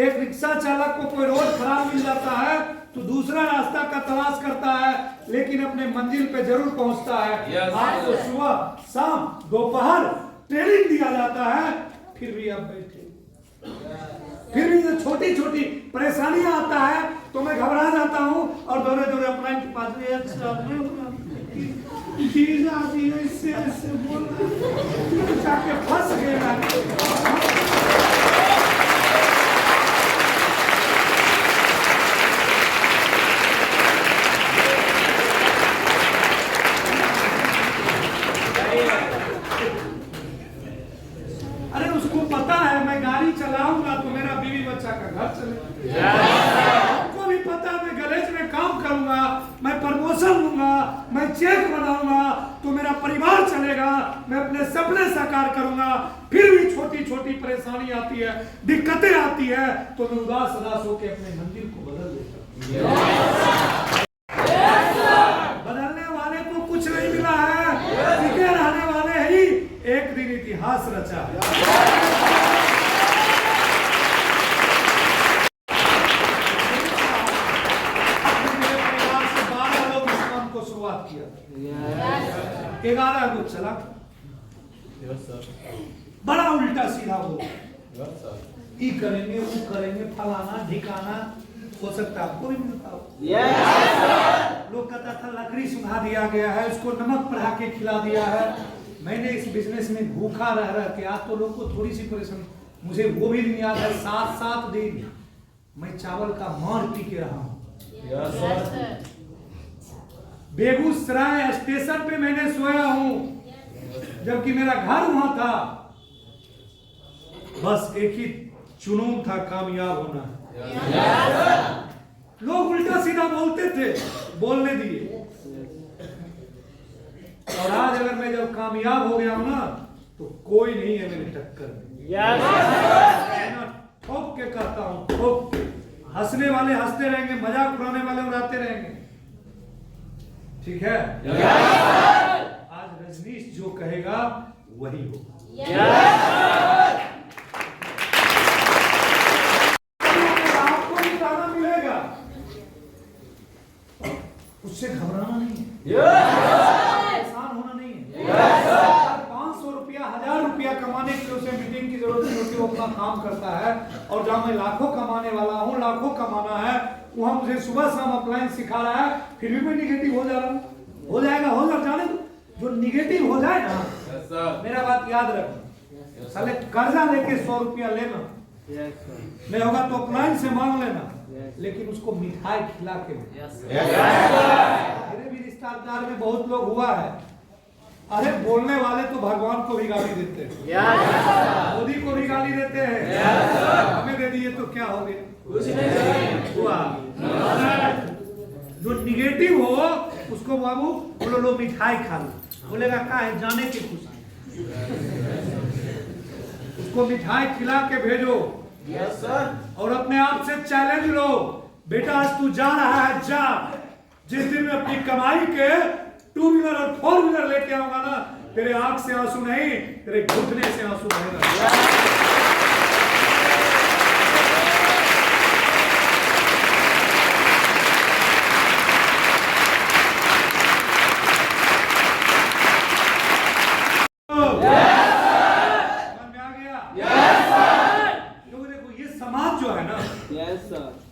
एक रिक्शा चालक को कोई रोड खराब मिल जाता है तो दूसरा रास्ता का तलाश करता है, लेकिन अपने मंजिल पे जरूर पहुंचता है। आपको सुबह शाम दोपहर ट्रेनिंग दिया जाता है, फिर भी आप बैठे, फिर भी जो छोटी छोटी परेशानियां आता है तो मैं घबरा जाता हूं और दौड़े दौड़े अपना के पास ऐसे ऐसे बोल जाके फंस गए। अरे उसको पता है मैं गाड़ी चलाऊंगा तो मेरा बीवी बच्चा का घर चले। आपको भी पता है मैं गैरेज में काम करूंगा, मैं प्रमोशन लूंगा, मैं चेक बनाऊंगा तो मेरा परिवार चलेगा, मैं अपने सपने साकार करूंगा। फिर भी छोटी छोटी परेशानी आती है, दिक्कतें आती है तो मैं उदास उदास होकर अपने मंदिर को बदल देता हूं। बदलने वाले को कुछ नहीं मिला है, टिके रहने वाले ही एक दिन इतिहास रचा है। किया 11 को चला, बड़ा उल्टा सीधा हो, ई करेंगे वो करेंगे फलाना ढिकाना, हो सकता है आपको भी मिलता हो। लोग कहता था लकड़ी सुंघा दिया गया है, उसको नमक पढ़ा के खिला दिया है। मैंने इस बिजनेस में भूखा रह के आज तो लोग को थोड़ी सी परेशानी, मुझे वो भी नहीं याद है 7-7 दिन मैं चावल का मार पी के रहा हूँ। बेगूसराय स्टेशन पे मैंने सोया हूँ, जबकि मेरा घर वहां था। बस एक ही जुनून था, कामयाब होना है। लोग उल्टा सीधा बोलते थे, बोलने दिए। और आज अगर मैं जब कामयाब हो गया हूं ना, तो कोई नहीं है मेरी टक्कर में। ठोक के कहता हूं, ठोक के। हंसने वाले हंसते रहेंगे, मजाक उड़ाने वाले उड़ाते रहेंगे, ठीक है। आज रजनीश जो कहेगा वही होगा। आपको भी ताना मिलेगा, उससे घबराना नहीं है, परेशान होना नहीं है। 500 रुपया 1000 रुपया कमाने के लिए उसे मीटिंग की जरूरत नहीं होती, वो अपना काम करता है। और जहां मैं लाखों कमाने वाला हूं, लाखों कमाना है, वहां मुझे सुबह शाम अप्लायंस सिखा रहा है, फिर भी मैं निगेटिव हो जा रहा हूं। हो जाएगा, हो जाने दो। जो निगेटिव हो जाए ना, मेरा बात याद रखना, साले कर्जा लेके 100 रुपया लेना नहीं होगा तो अप्लायंस से मांग लेना, लेकिन उसको मिठाई खिला के। मेरे भी रिश्तेदार में बहुत लोग हुआ है, अरे बोलने वाले तो भगवान को भी गाली देते हैं, मोदी को भी गाली देते हैं, हमें दे दिए तो क्या हो गया, कुछ नहीं हुआ। जो निगेटिव हो उसको बाबू बोलो लो मिठाई खा लो, बोलेगा क्या है जाने की खुशी, उसको मिठाई खिला के भेजो। Yes sir. और अपने आप से चैलेंज लो, बेटा आज तू जा रहा है, जा। जिस दिन में अपनी कमाई के 2 व्हीलर और 4 व्हीलर लेके आऊंगा ना, तेरे आंख से आंसू नहीं, तेरे घुटने से आंसू बहेगा।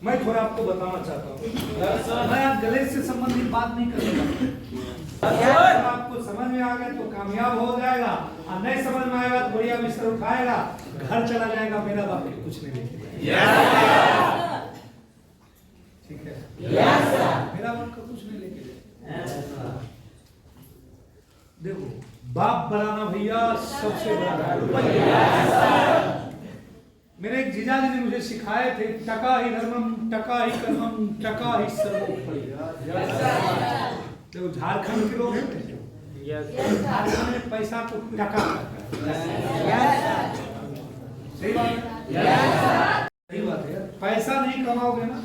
मैं थोड़ा आपको बताना चाहता हूँ, मैं आज गले से संबंधित बात नहीं करूंगा। अगर आपको समझ में आ गया तो कामयाब हो जाएगा, और नहीं समझ में आएगा तो बढ़िया बिस्तर उठाएगा, घर चला जाएगा, मेरा बाप कुछ नहीं लेके, ठीक है, मेरा बाप का कुछ नहीं लेके। देखो बाप बनाना भैया सबसे बड़ा। मेरे एक जीजा जी ने मुझे सिखाए थे, टका ही धर्मम, टका ही कर्मम, टका ही सर्वोपरि। देखो झारखंड के लोग झारखंड में पैसा को टका कहता है, सही बात है। पैसा नहीं कमाओगे ना,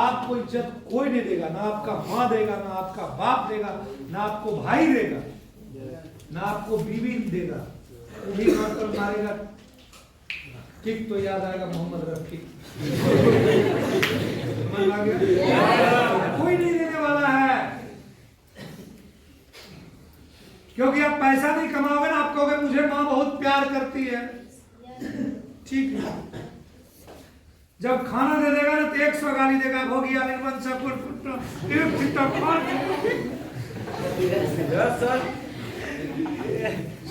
आपको इज्जत कोई नहीं देगा, ना आपका माँ देगा, ना आपका बाप देगा, ना आपको भाई देगा, ना आपको बीवी देगा। वही मारकर मारेगा, ठीक तो याद आएगा मोहम्मद रफी, कोई नहीं देने वाला है, क्योंकि आप पैसा नहीं कमाओगे ना, आप कहोगे मुझे माँ बहुत प्यार करती है, ठीक है। जब खाना दे देगा ना तो 100 गाली देगा, भोगिया निर्बंध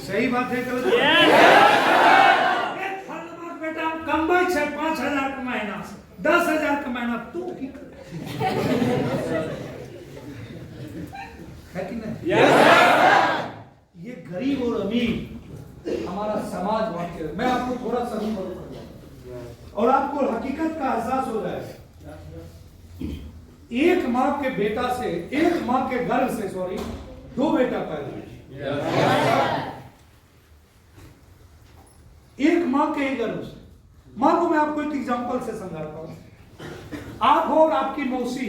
सही बात है। बेटा कमाई 5,000 का महीना, 10,000 का महीना, तू है कि नहीं? ये गरीब और अमीर हमारा समाज वाक्य। मैं आपको थोड़ा सा और आपको हकीकत का एहसास हो जाएगा। एक माँ के बेटा से, एक माँ के गर्भ से 2 बेटा पैदा, एक माँ के गर्भ से। माँ को मैं आपको एक एग्जांपल से समझाता हूँ। आप हो और आपकी मौसी,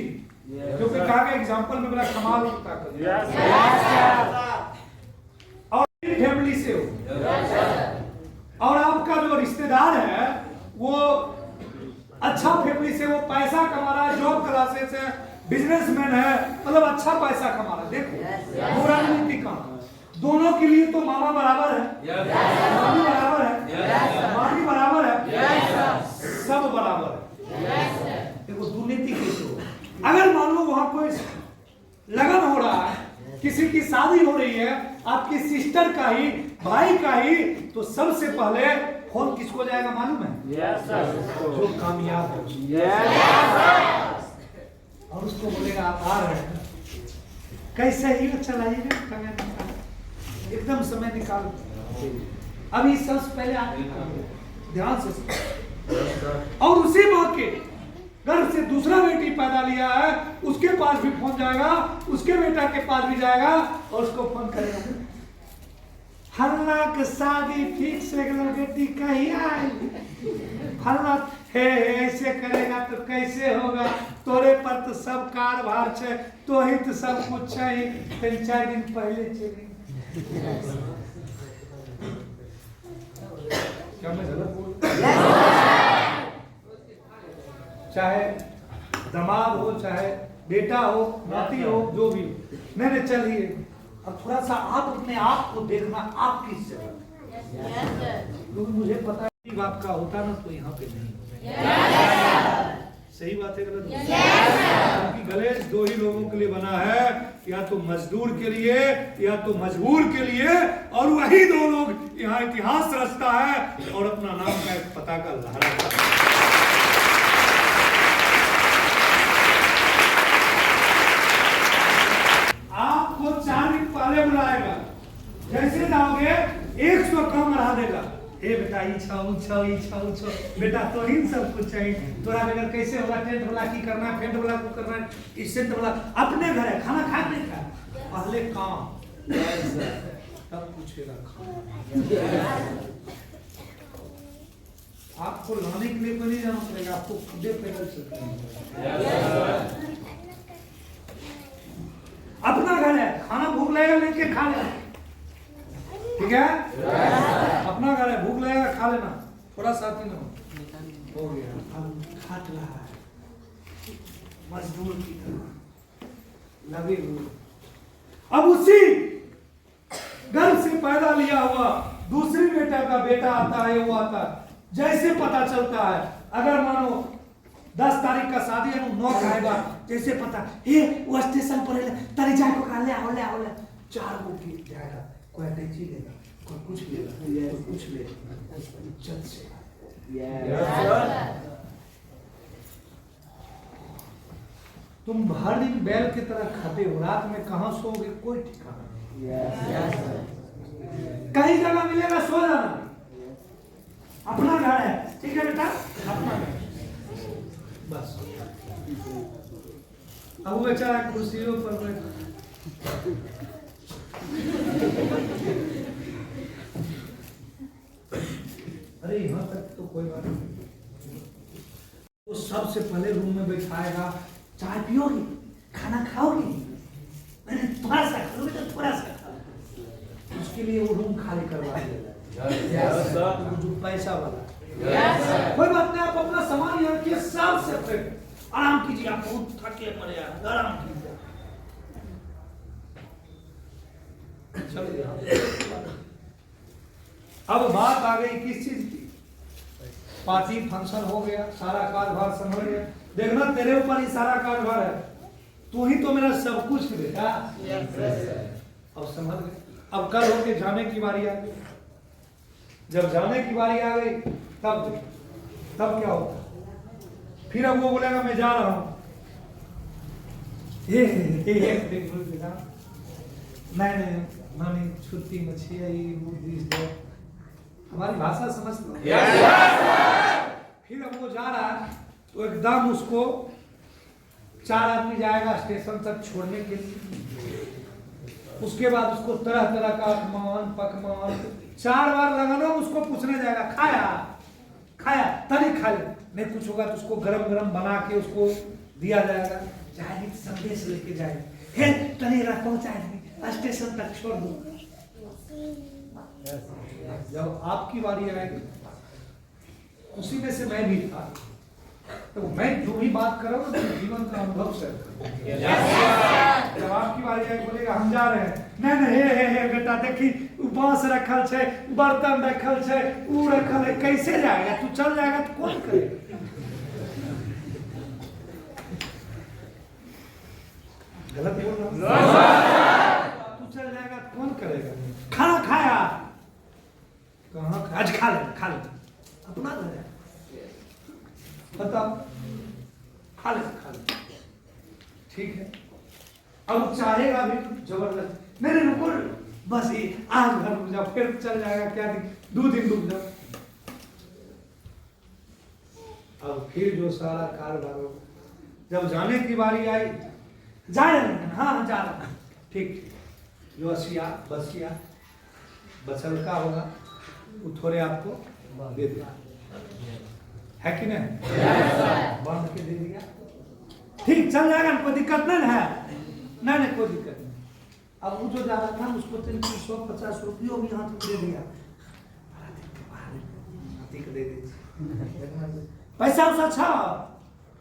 जो कि कहा गया एग्जांपल में बड़ा कमाल की ताकत, और फैमिली से हो, और आपका जो रिश्तेदार है वो अच्छा फैमिली से, वो पैसा कमा रहा है, जॉब क्लासेस है, बिजनेसमैन है, मतलब अच्छा पैसा कमा रहा है। देखो वो रणनीति काम, दोनों के लिए तो मामा बराबर है, मामी बराबर है, मामी बराबर है, सब बराबर है। देखो दुर्नीति लगन हो रहा है, किसी की शादी हो रही है, आपकी सिस्टर का ही, भाई का ही, तो सबसे पहले फोन किसको जाएगा मालूम है? Yes sir. जो कामयाब हो। यस। और उसको बोलेगा आप आ रहे हैं, कैसे ही चलाइएगा, समय निकाल, एकदम समय निकाल। अभी सबसे पहले आगे ध्यान से, और उसी मौके घर से दूसरा बेटी पैदा लिया है, उसके पास भी फोन जाएगा, उसके बेटा के पास भी जाएगा और उसको फोन करेगा, फल्ला के शादी फिक्स हो गया, बेटी कहीं आई, फल्ला हे ऐसे करेगा तो कैसे होगा, तोरे पर तो सब कारभार है, तो ही तो सब कुछ चाहिए, 3-4 दिन पहले चले। क्या मैं गलत बोल? चाहे दामाद हो, चाहे बेटा हो, नाती हो, जो भी हो, नहीं चलिए। अब थोड़ा सा आप अपने आप को देखना, आप किस जगह, क्योंकि मुझे पता है आपका होता ना तो यहाँ पे नहीं। सही बात है गलत? क्योंकि गणेश 2 ही लोगों के लिए बना है, या तो मजदूर के लिए या तो मजबूर के लिए, और वही 2 लोग यहाँ इतिहास रचता है और अपना नाम का पताका लहराता है। आपको 4 दिन पहले बुलाएगा, जैसे जाओगे 100 कम बढ़ा देगा, ए बेटा ई बेटा तो ही सब कुछ चाहिए, तोरा बगैर कैसे होगा, टेंट वाला की करना है, फेंट वाला को करना है, इससे वाला अपने घर है, खाना खा नहीं खा, पहले काम, तब पूछेगा खाना। आपको लाने के लिए कोई नहीं जाना पड़ेगा, आपको खुदे पैदल चलते हैं। अपना घर है, खाना भूख लगेगा लेके खा लेना, ठीक है? अपना घर है, भूख लगेगा खा लेना, थोड़ा साथी ना हो गया। अब खाट रहा है मजदूर की तरह लगे हुए। अब उसी घर से पैदा लिया हुआ दूसरी बेटा का बेटा आता है, वो आता है, जैसे पता चलता है, अगर मानो 10 तारीख का शादी है, 9 का आएगा, जैसे पता हे वो स्टेशन पर तरी जाए को ले आओ 4 गो की जाएगा, कोई टैक्सी लेगा, कोई कुछ लेगा, कोई कुछ लेगा, इज्जत से। तुम हर दिन बैल की तरह खाते हो, रात में कहाँ सोओगे कोई ठिकाना नहीं, कहीं जगह मिलेगा सो जाना, अपना घर है, ठीक है बेटा, अपना घर बस। अब वो बेचारा कुर्सियों पर बैठा, अरे यहाँ तक तो कोई बात नहीं, वो सबसे पहले रूम में बैठाएगा, चाय पियोगी, खाना खाओगी, मैंने थोड़ा सा खा लो बेटा, थोड़ा सा खा, उसके लिए वो रूम खाली करवा देगा, जो पैसा वाला। कोई बात नहीं, आप अपना सामान यहाँ रखिए, सबसे पहले आराम कीजिए, आप बहुत थके पड़े हैं, आराम कीजिए। अब बात आ गई किस चीज की? पार्टी फंक्शन हो गया, सारा कारोबार संभल गया, देखना तेरे ऊपर ही सारा कारोबार है, तू ही तो मेरा सब कुछ बेटा। अब संभल गए, अब कल होके जाने की बारी आ गई, जब जाने की बारी आ गई तब क्या होता? फिर अब वो बोलेगा मैं जा रहा हूं, नहीं मानी छुट्टी मछी हमारी भाषा समझ लो। फिर अब वो जा रहा है तो एकदम उसको 4 आदमी जाएगा स्टेशन तक छोड़ने के लिए, उसके बाद उसको तरह तरह का पकवान 4 बार लगाना, उसको पूछने जाएगा खाया तनी खा ले, नहीं कुछ होगा तो उसको गरम गरम बना के उसको दिया जाएगा, चाहे संदेश लेके जाए, हे तनी पहुंचा स्टेशन तक छोड़ दो। जब आपकी बारी आएगी, उसी में से मैं भी था, तो मैं जो भी बात कर रहा हूँ तो जीवन का अनुभव से, जब आपकी बारी आएगी बोलेगा हम जा रहे हैं, नहीं हे बेटा देखी बांस रखल है, बर्तन रखल है, ऊ रखल है, कैसे जाएगा तू? चल जाएगा तो कौन करेगा? खा ले। ठीक है, अब चाहेगा भी जबरदस्त, नहीं नहीं रुको, बस ये आज घर रुक जाओ, फिर चल जाएगा, क्या 2 दिन रुक जाओ। अब फिर जो सारा कारोबार हो, जब जाने की बारी आई, जाए हाँ जा रहा, ठीक, जो असिया बसिया बचल का होगा वो थोड़े आपको दे दिया, है कि नहीं? बांध के दे दिया, ठीक, चल जाएगा, कोई दिक्कत नहीं है, नहीं कोई दिक्कत नहीं। अब वो जो जा रहा था उसको 350 रुपये भी हाथ दे दिया, दे दीजिए, पैसा उसा अच्छा,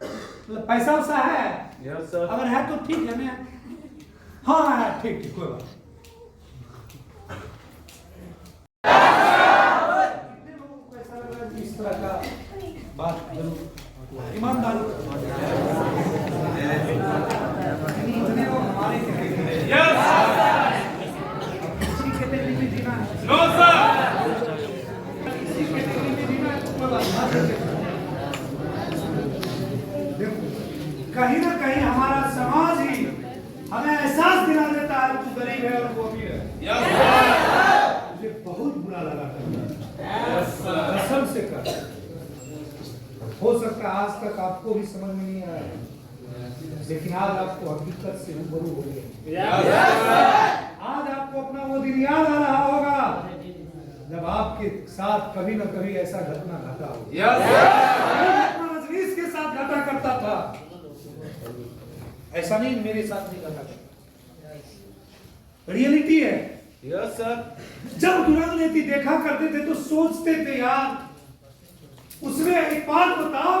मतलब पैसा उसा है, अगर है तो ठीक है ना, हाँ है, ठीक, कोई बात। कितने लोगों को ऐसा लग रहा है इस तरह का बात जरूर ईमानदारी, इतने लोग हमारे किसी के दिल में जीना, नो सर, किसी के दिल में जीना, कोई बात नहीं। कहीं ना कहीं हमारा समाज ही हमें एहसास दिला देता है तू गरीब है और वो अमीर है। मुझे बहुत बुरा लगा था, कसम से कर, हो सकता है आज तक आपको भी समझ में नहीं आया, लेकिन आज आपको हकीकत से रूबरू हो गए। आज आपको अपना वो दिन याद आ रहा होगा जब आपके साथ कभी न कभी ऐसा घटना घटा हो, मजलिस के साथ घटा करता था, ऐसा नहीं मेरे साथ नहीं घटा करता, रियलिटी है। Yes sir. जब दुल्हन लेती देखा करते थे तो सोचते थे यार, उसमें एक बात बताओ,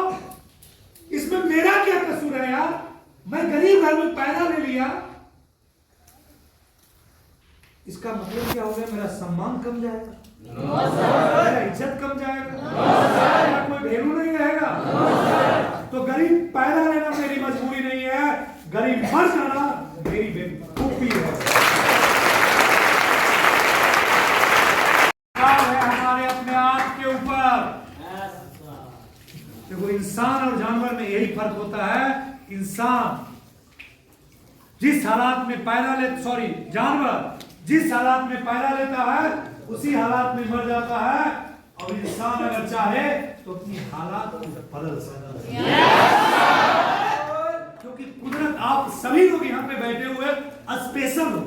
इसमें मेरा क्या कसूर है यार, मैं गरीब घर में पैदा ले लिया, इसका मतलब क्या हो गया, मेरा सम्मान कम जाएगा, मेरा इज्जत कम जाएगा, मेरा कोई वैल्यू नहीं रहेगा। तो गरीब पैदा लेना मेरी मजबूरी नहीं है, गरीब मर जाना मेरी बेवकूफी है। हमारे अपने आप के ऊपर देखो, इंसान और जानवर में यही फर्क होता है, इंसान जिस हालात में पैदा ले, सॉरी जानवर जिस हालात में पैदा लेता है उसी हालात में मर जाता है, और इंसान अगर चाहे तो अपनी हालात को बदल सकता है, क्योंकि कुदरत, आप सभी लोग यहाँ पे बैठे हुए स्पेशल हो,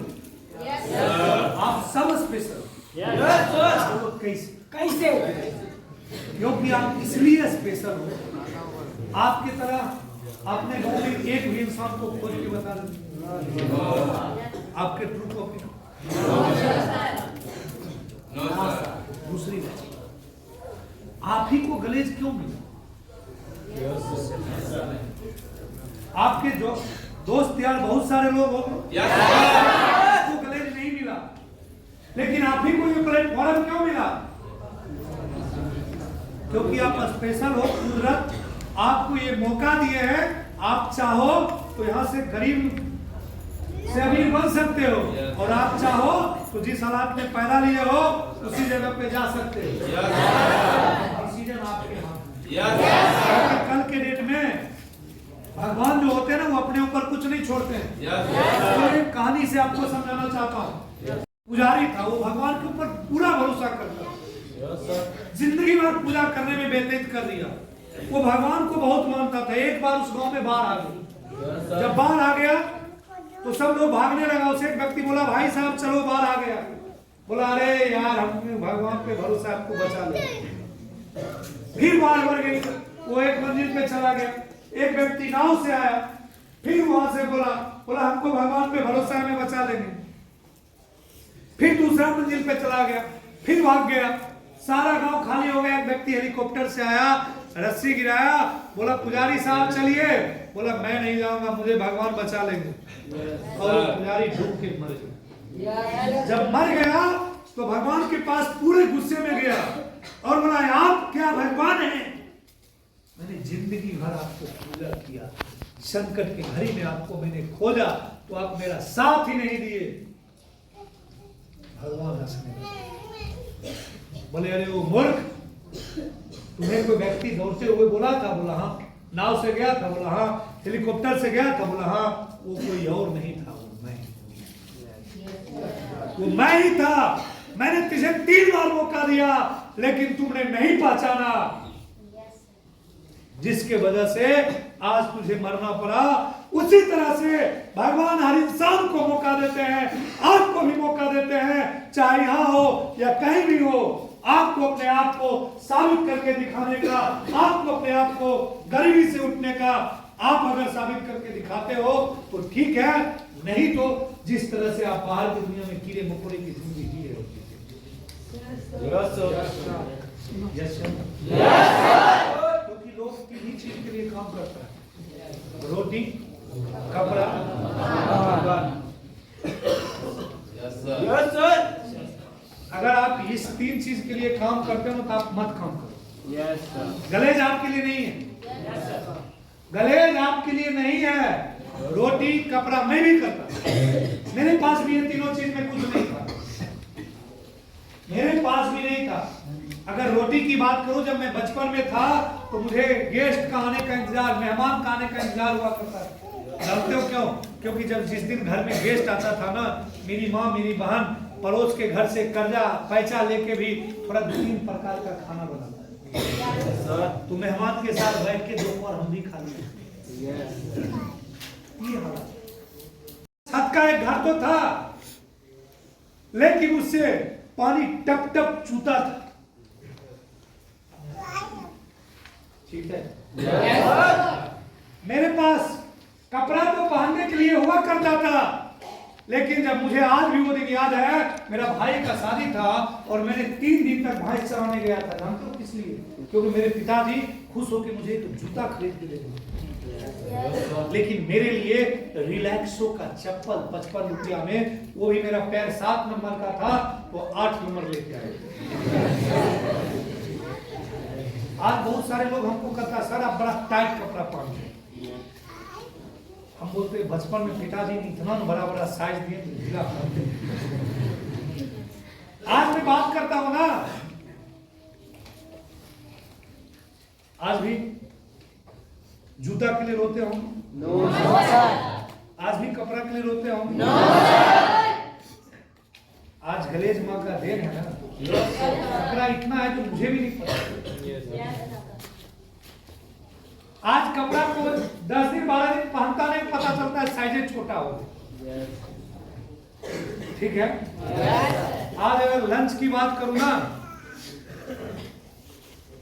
आप सब स्पेशल हो, कैसे क्योंकि आप इसलिए स्पेशल हो, आपकी तरह आपने गाँव में एक भी इंसान को खोज के बता दें आपके ट्रू कॉपी, दूसरी बात, आप ही को गलेज क्यों मिला? आपके जो दोस्त यार बहुत सारे लोग हो, आपको गलेज नहीं मिला, लेकिन आप ही को ये प्लेटफॉर्म क्यों मिला? क्योंकि आप स्पेशल हो, कुदरत आपको ये मौका दिए हैं, आप चाहो तो यहाँ से गरीब से अमीर बन सकते हो, और आप चाहो तो जिस हालात में पैदा लिए हो उसी जगह पे जा सकते हो, डिसीजन आपके हाथ में। कल के डेट में भगवान जो होते हैं ना, वो अपने ऊपर कुछ नहीं छोड़ते हैं। तो एक कहानी से आपको समझाना चाहता हूँ, पुजारी था, वो भगवान के ऊपर पूरा भरोसा करता था, जिंदगी भर पूजा करने में व्यतीत कर दिया, वो भगवान को बहुत मानता था। एक बार उस गांव में बाढ़ आ गई, जब बाढ़ आ गया तो सब लोग भागने लगा, उसे एक व्यक्ति बोला भाई साहब चलो बाढ़ आ गया, बोला अरे यार हमने भगवान पे भरोसा, आपको बचा ले। फिर बाढ़ भर गई, वो एक मंदिर पे चला गया, एक व्यक्ति नाव से आया, फिर वहां से बोला हमको भगवान पे भरोसा है, हमें बचा लेंगे। फिर दूसरा मंजिल पे चला गया, फिर भाग गया, सारा गांव खाली हो गया। एक व्यक्ति हेलीकॉप्टर से आया, रस्सी गिराया, बोला पुजारी साहब चलिए, बोला मैं नहीं जाऊंगा, मुझे भगवान बचा लेंगे, और पुजारी डूब के मर गया। जब मर गया तो भगवान के पास पूरे गुस्से में गया और बोला आप क्या भगवान हैं? मैंने जिंदगी भर आपको पूजा किया, संकट की घड़ी में आपको मैंने खोजा तो आप मेरा साथ ही नहीं दिए। भगवान हंसने लगे, बोले अरे वो मूर्ख, तुम्हें कोई व्यक्ति दौड़ते हुए बोला था? बोला हाँ। नाव से गया था? बोला हाँ। हेलीकॉप्टर से गया था, बोला हाँ वो कोई और नहीं था, वो मैं ही था। मैंने तुझे 3 बार मौका दिया लेकिन तुमने नहीं पहचाना, जिसके वजह से आज तुझे मरना पड़ा। उसी तरह से भगवान हर इंसान को मौका देते हैं, आपको भी मौका देते हैं, चाहे यहां हो या कहीं भी हो। आपको अपने आप को साबित करके दिखाने का, आपको अपने आप को गरीबी से उठने का, आप अगर साबित करके दिखाते हो तो ठीक है, नहीं तो जिस तरह से आप बाहर की दुनिया में कीड़े मकोड़े की जिंदगी जी रहे हो। क्योंकि लोग किन्हीं चीज के लिए काम करता है, रोटी, कपड़ा, अगर आप इस 3 चीज के लिए काम करते हो तो आप मत काम करो। गलेज आपके लिए नहीं है, गलेज आपके लिए नहीं है। रोटी कपड़ा मैं भी करता, मेरे पास भी ये तीनों चीज में कुछ नहीं था, मेरे पास भी नहीं था। अगर रोटी की बात करूं, जब मैं बचपन में था तो मुझे गेस्ट का आने का इंतजार, मेहमान का आने का इंतजार हुआ करता था। जानते हो क्यों? क्योंकि जब जिस दिन घर में गेस्ट आता था ना, मेरी माँ मेरी बहन पड़ोस के घर से कर्जा पैसा लेके भी थोड़ा 2-3 प्रकार का खाना बनाता, तो मेहमान के साथ बैठ के दोपहर हम भी खा लेते। छत का एक घर तो था लेकिन उससे पानी टप टप चूता था, ठीक है। मेरे पास कपड़ा तो पहनने के लिए हुआ करता था, लेकिन जब मुझे आज भी वो दिन याद है, मेरा भाई का शादी था और मैंने 3 दिन तक भैंस चराने गया था। जानते हो किस लिए? क्योंकि मेरे पिताजी खुश होकर मुझे एक जूता खरीद के दे दिए, लेकिन मेरे लिए रिलैक्सो का चप्पल 55 रुपया में, वो भी मेरा पैर 7 नंबर का था तो 8 नंबर लेके आए। आज बहुत सारे लोग हमको कहता सर आप बड़ा टाइट कपड़ा पहनते, हम बोलते बचपन में पिताजी ने इतना बड़ा बड़ा साइज दिए ढीला पहनते। आज मैं बात करता हूं ना, आज भी जूता के लिए रोते हो? No sir. आज भी कपड़ा के लिए रोते हो? No sir. आज गलेज माँ का देन है ना, कपड़ा इतना है तो मुझे भी नहीं पता। आज कपड़ा को 10 दिन 12 दिन पहनता नहीं, पता चलता है साइज छोटा हो गया, ठीक है। आज अगर लंच की बात करूं ना,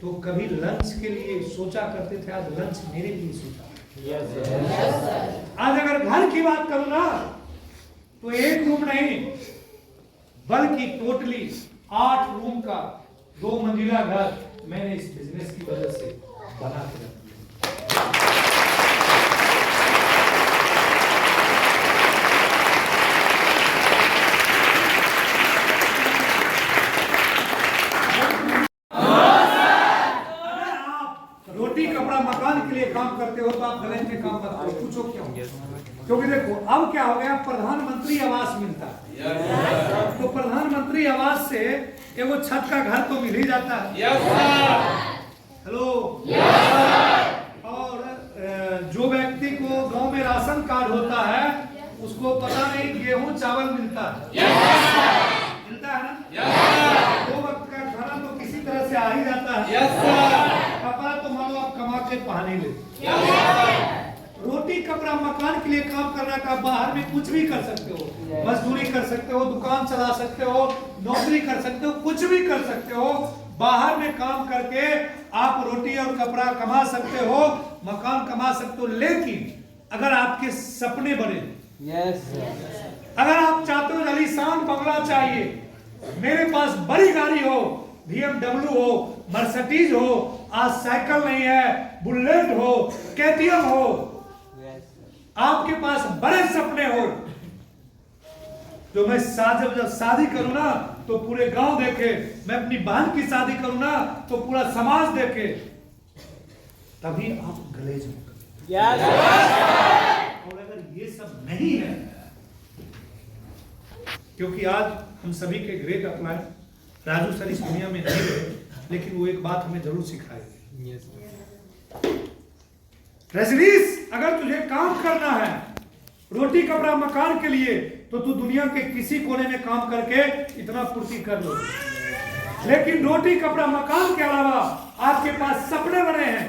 तो कभी लंच के लिए सोचा करते थे, आज लंच मेरे लिए सोचा। आज अगर घर की बात करूं ना, तो 1 रूम नहीं बल्कि टोटली 8 रूम का 2 मंजिला घर मैंने इस बिजनेस की वजह से बना के रखा। रोटी कपड़ा मकान के लिए काम करते हो तो आप गलत में काम करते हो, पूछो क्यों? क्योंकि देखो अब क्या हो गया, प्रधानमंत्री आवास मिलता है, तो प्रधानमंत्री आवास से वो छत का घर तो मिल ही जाता है। हेलो। और जो व्यक्ति को गांव में राशन कार्ड होता है उसको पता नहीं गेहूं चावल मिलता है, मिलता है ना, 2 वक्त का खाना तो किसी तरह से आ ही जाता है। कपड़ा तो मानो आप कमा के पहन ही ले। रोटी कपड़ा मकान के लिए काम करना का, बाहर में कुछ भी कर सकते हो, मजदूरी कर सकते हो, दुकान चला सकते हो, नौकरी कर सकते हो, कुछ भी कर सकते हो। बाहर में काम करके आप रोटी और कपड़ा कमा सकते हो, मकान कमा सकते हो। लेकिन अगर आपके सपने बड़े, अगर आप चाहते हो आलीशान बंगला चाहिए, मेरे पास बड़ी गाड़ी हो, BMW हो, मर्सिडीज हो, आज साइकिल नहीं है, बुलेट हो, KTM हो, आपके पास बड़े सपने हो, तो मैं जब शादी करूं ना तो पूरे गांव देखे, मैं अपनी बहन की शादी करूं ना तो पूरा समाज देखे, तभी आप गलेज में। और अगर ये सब नहीं है, क्योंकि आज हम सभी के ग्रेट अपलाइन राजू सर इस दुनिया में नहीं रहे, लेकिन वो एक बात हमें जरूर सिखाए, रजनीश अगर तुझे काम करना है रोटी कपड़ा मकान के लिए तो तू दुनिया के किसी कोने में काम करके इतना पूर्ति कर लो, लेकिन रोटी कपड़ा मकान के अलावा आपके पास सपने बने हैं,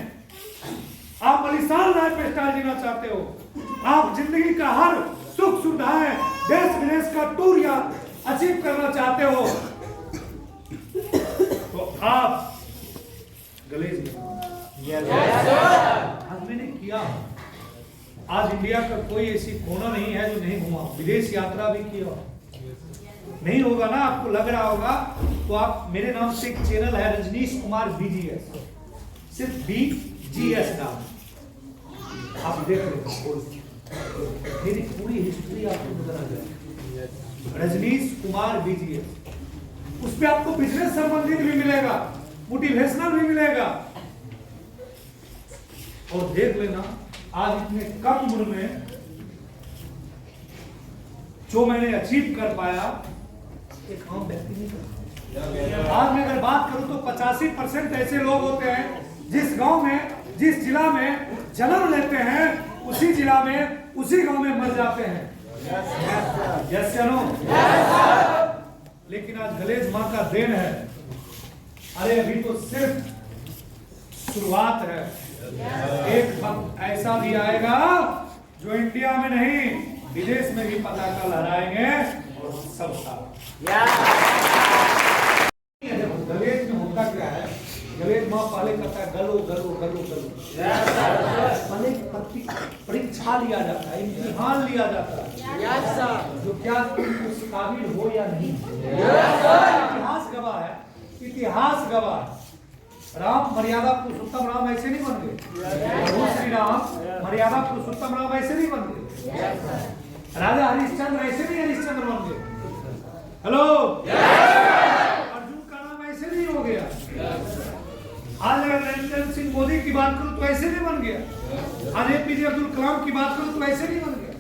आप आलीशान लाइफ स्टाइल जीना चाहते हो, आप जिंदगी का हर सुख सुविधाएं देश विदेश का टूर या अचीव करना चाहते हो, तो आप गलेज आज मैंने किया। आज इंडिया का कोई ऐसी कोना नहीं है जो नहीं घुमा, विदेश यात्रा भी किया। नहीं होगा ना, आपको लग रहा होगा तो आप, मेरे नाम से एक चैनल है रजनीश कुमार बीजीएस, सिर्फ बीजीएस नाम, आप देख रहे हो, मेरी पूरी हिस्ट्री आपको बता दें, रजनीश कुमार बीजीएस। उस पे आपको बिजनेस संबंधित भी मिलेगा, मोटिवेशनल भी मिलेगा। और देख लेना आज इतने कम उम्र में जो मैंने अचीव कर पाया एक आम व्यक्ति नहीं कर। आज मैं अगर बात करूं तो 85% ऐसे लोग होते हैं जिस गांव में, जिस जिला में जन्म लेते हैं उसी जिला में, उसी गांव में मर जाते हैं। यस या नो? लेकिन आज गलेज मां का देन है। अरे अभी तो सिर्फ शुरुआत है, एक वक्त ऐसा भी आएगा जो इंडिया में नहीं विदेश में भी पताका लहराएंगे और सब गलेज में होता क्या है, गलेज माँ पहले कहता है गलो गलो गलो गलो, पहले परीक्षा लिया जाता है, इम्तिहान लिया जाता है जो क्या तुम उस काबिल हो या नहीं। इतिहास गवाह है, इतिहास गवाह है। राम मर्यादा पुरुषोत्तम राम ऐसे नहीं बन गए, श्री राम मर्यादा पुरुषोत्तम राम ऐसे नहीं बन गए, राजा हरिश्चंद्र ऐसे नहीं हरिश्चंद्र बन गए। हेलो, अर्जुन का नाम ऐसे नहीं हो गया। आज अगर नरेंद्र सिंह मोदी की बात करूं तो ऐसे नहीं बन गया, आज एपीजे अब्दुल कलाम की बात करूं तो ऐसे नहीं बन गया।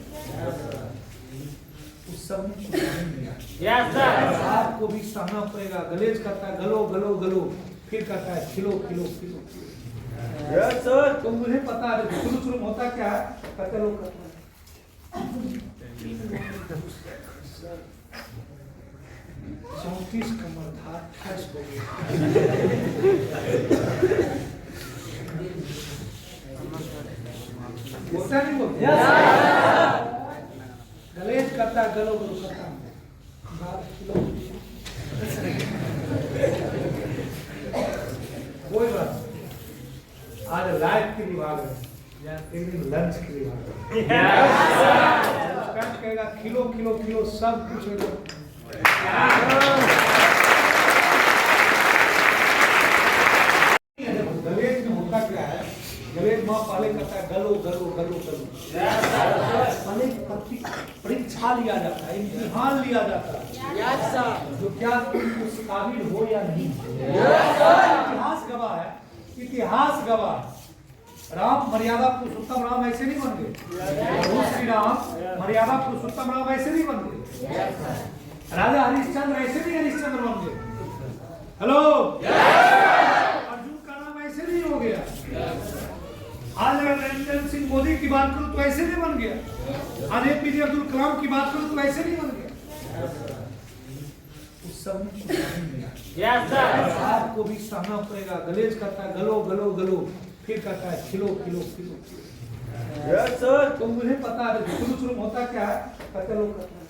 उस सब में आपको भी सहना पड़ेगा। गलेज करता है गलो गलो गलो, फिर कहता है खिलो खिलो खिलो। यस सर, तो मुझे पता है शुरू शुरू में होता क्या है, कहते लोग करते हैं 34 कमर था 28 हो गया। होता नहीं वो? गलेज करता है गलो गलो करता है कोई बात। आज लाइफ की विभाग है या एक दिन लंच की विभाग है, कहेगा किलो किलो किलो सब कुछ गलेज में होता क्या है, गलेज माँ पहले कहता है गलो गलो गलो गलो, पहले परीक्षा लिया जाता है, इम्तिहान लिया जाता है जो क्या तुम उस काबिल हो या नहीं। इतिहास गवाह है, इतिहास गवाह। राम मर्यादा पुरुषोत्तम राम ऐसे नहीं बन गए, श्री राम मर्यादा पुरुषोत्तम राम ऐसे नहीं बन गए, राजा हरिश्चंद्र ऐसे नहीं हरिश्चंद्र बन गए। हेलो, अर्जुन का नाम ऐसे नहीं हो गया। आज अगर नरेंद्र सिंह मोदी की बात करूं तो ऐसे नहीं बन गया, आज एपीजे अब्दुल कलाम की बात करूं तो ऐसे नहीं बन गया। उस सब में आपको भी सहना पड़ेगा। गलेज करता है गलो गलो गलो, फिर कहता है खिलो खिलो खिलो। यस सर, तो मुझे पता है शुरू शुरू में होता क्या है, कहते लोग करते हैं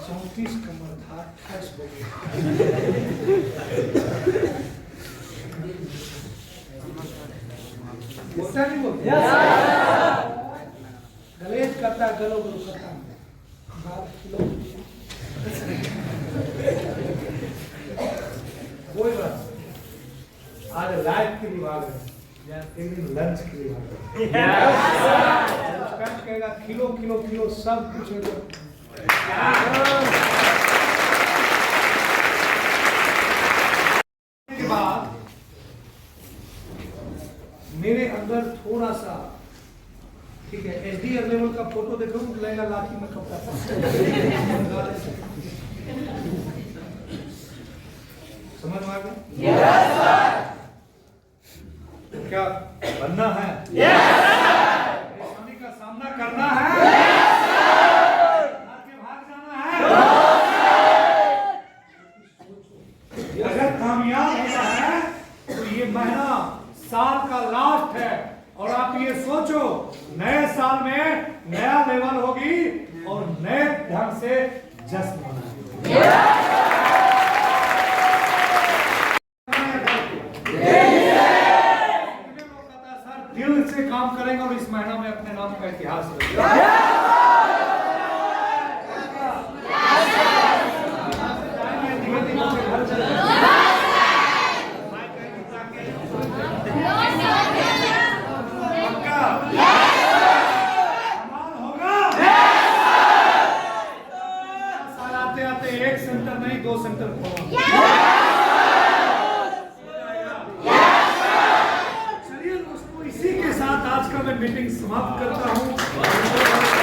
34 कमर था 28 हो गया। होता नहीं वो? गलेज करता है गलो गलो करता है कोई बात। आज लाइफ की विभाग है या एक दिन लंच की विभाग है, कहेगा किलो किलो किलो सब कुछ के बाद मेरे अंदर थोड़ा सा, ठीक है, एचडीआर लेवल का फोटो देखो, लगेगा लाठी में कपड़ा समझ में आ गया? क्या बनना है? परेशानी का सामना करना है? आगे भाग जाना है? अगर कामयाब होना है तो ये महीना साल का लास्ट है और आप ये सोचो नए साल में नया लेवल होगी और नए ढंग से जश्न मनाएंगे। सर दिल से काम करेंगे और इस महीना में अपने नाम का इतिहास एक सेंटर नहीं 2 सेंटर चलिए दोस्तों, इसी के साथ आज का मैं मीटिंग समाप्त करता हूँ।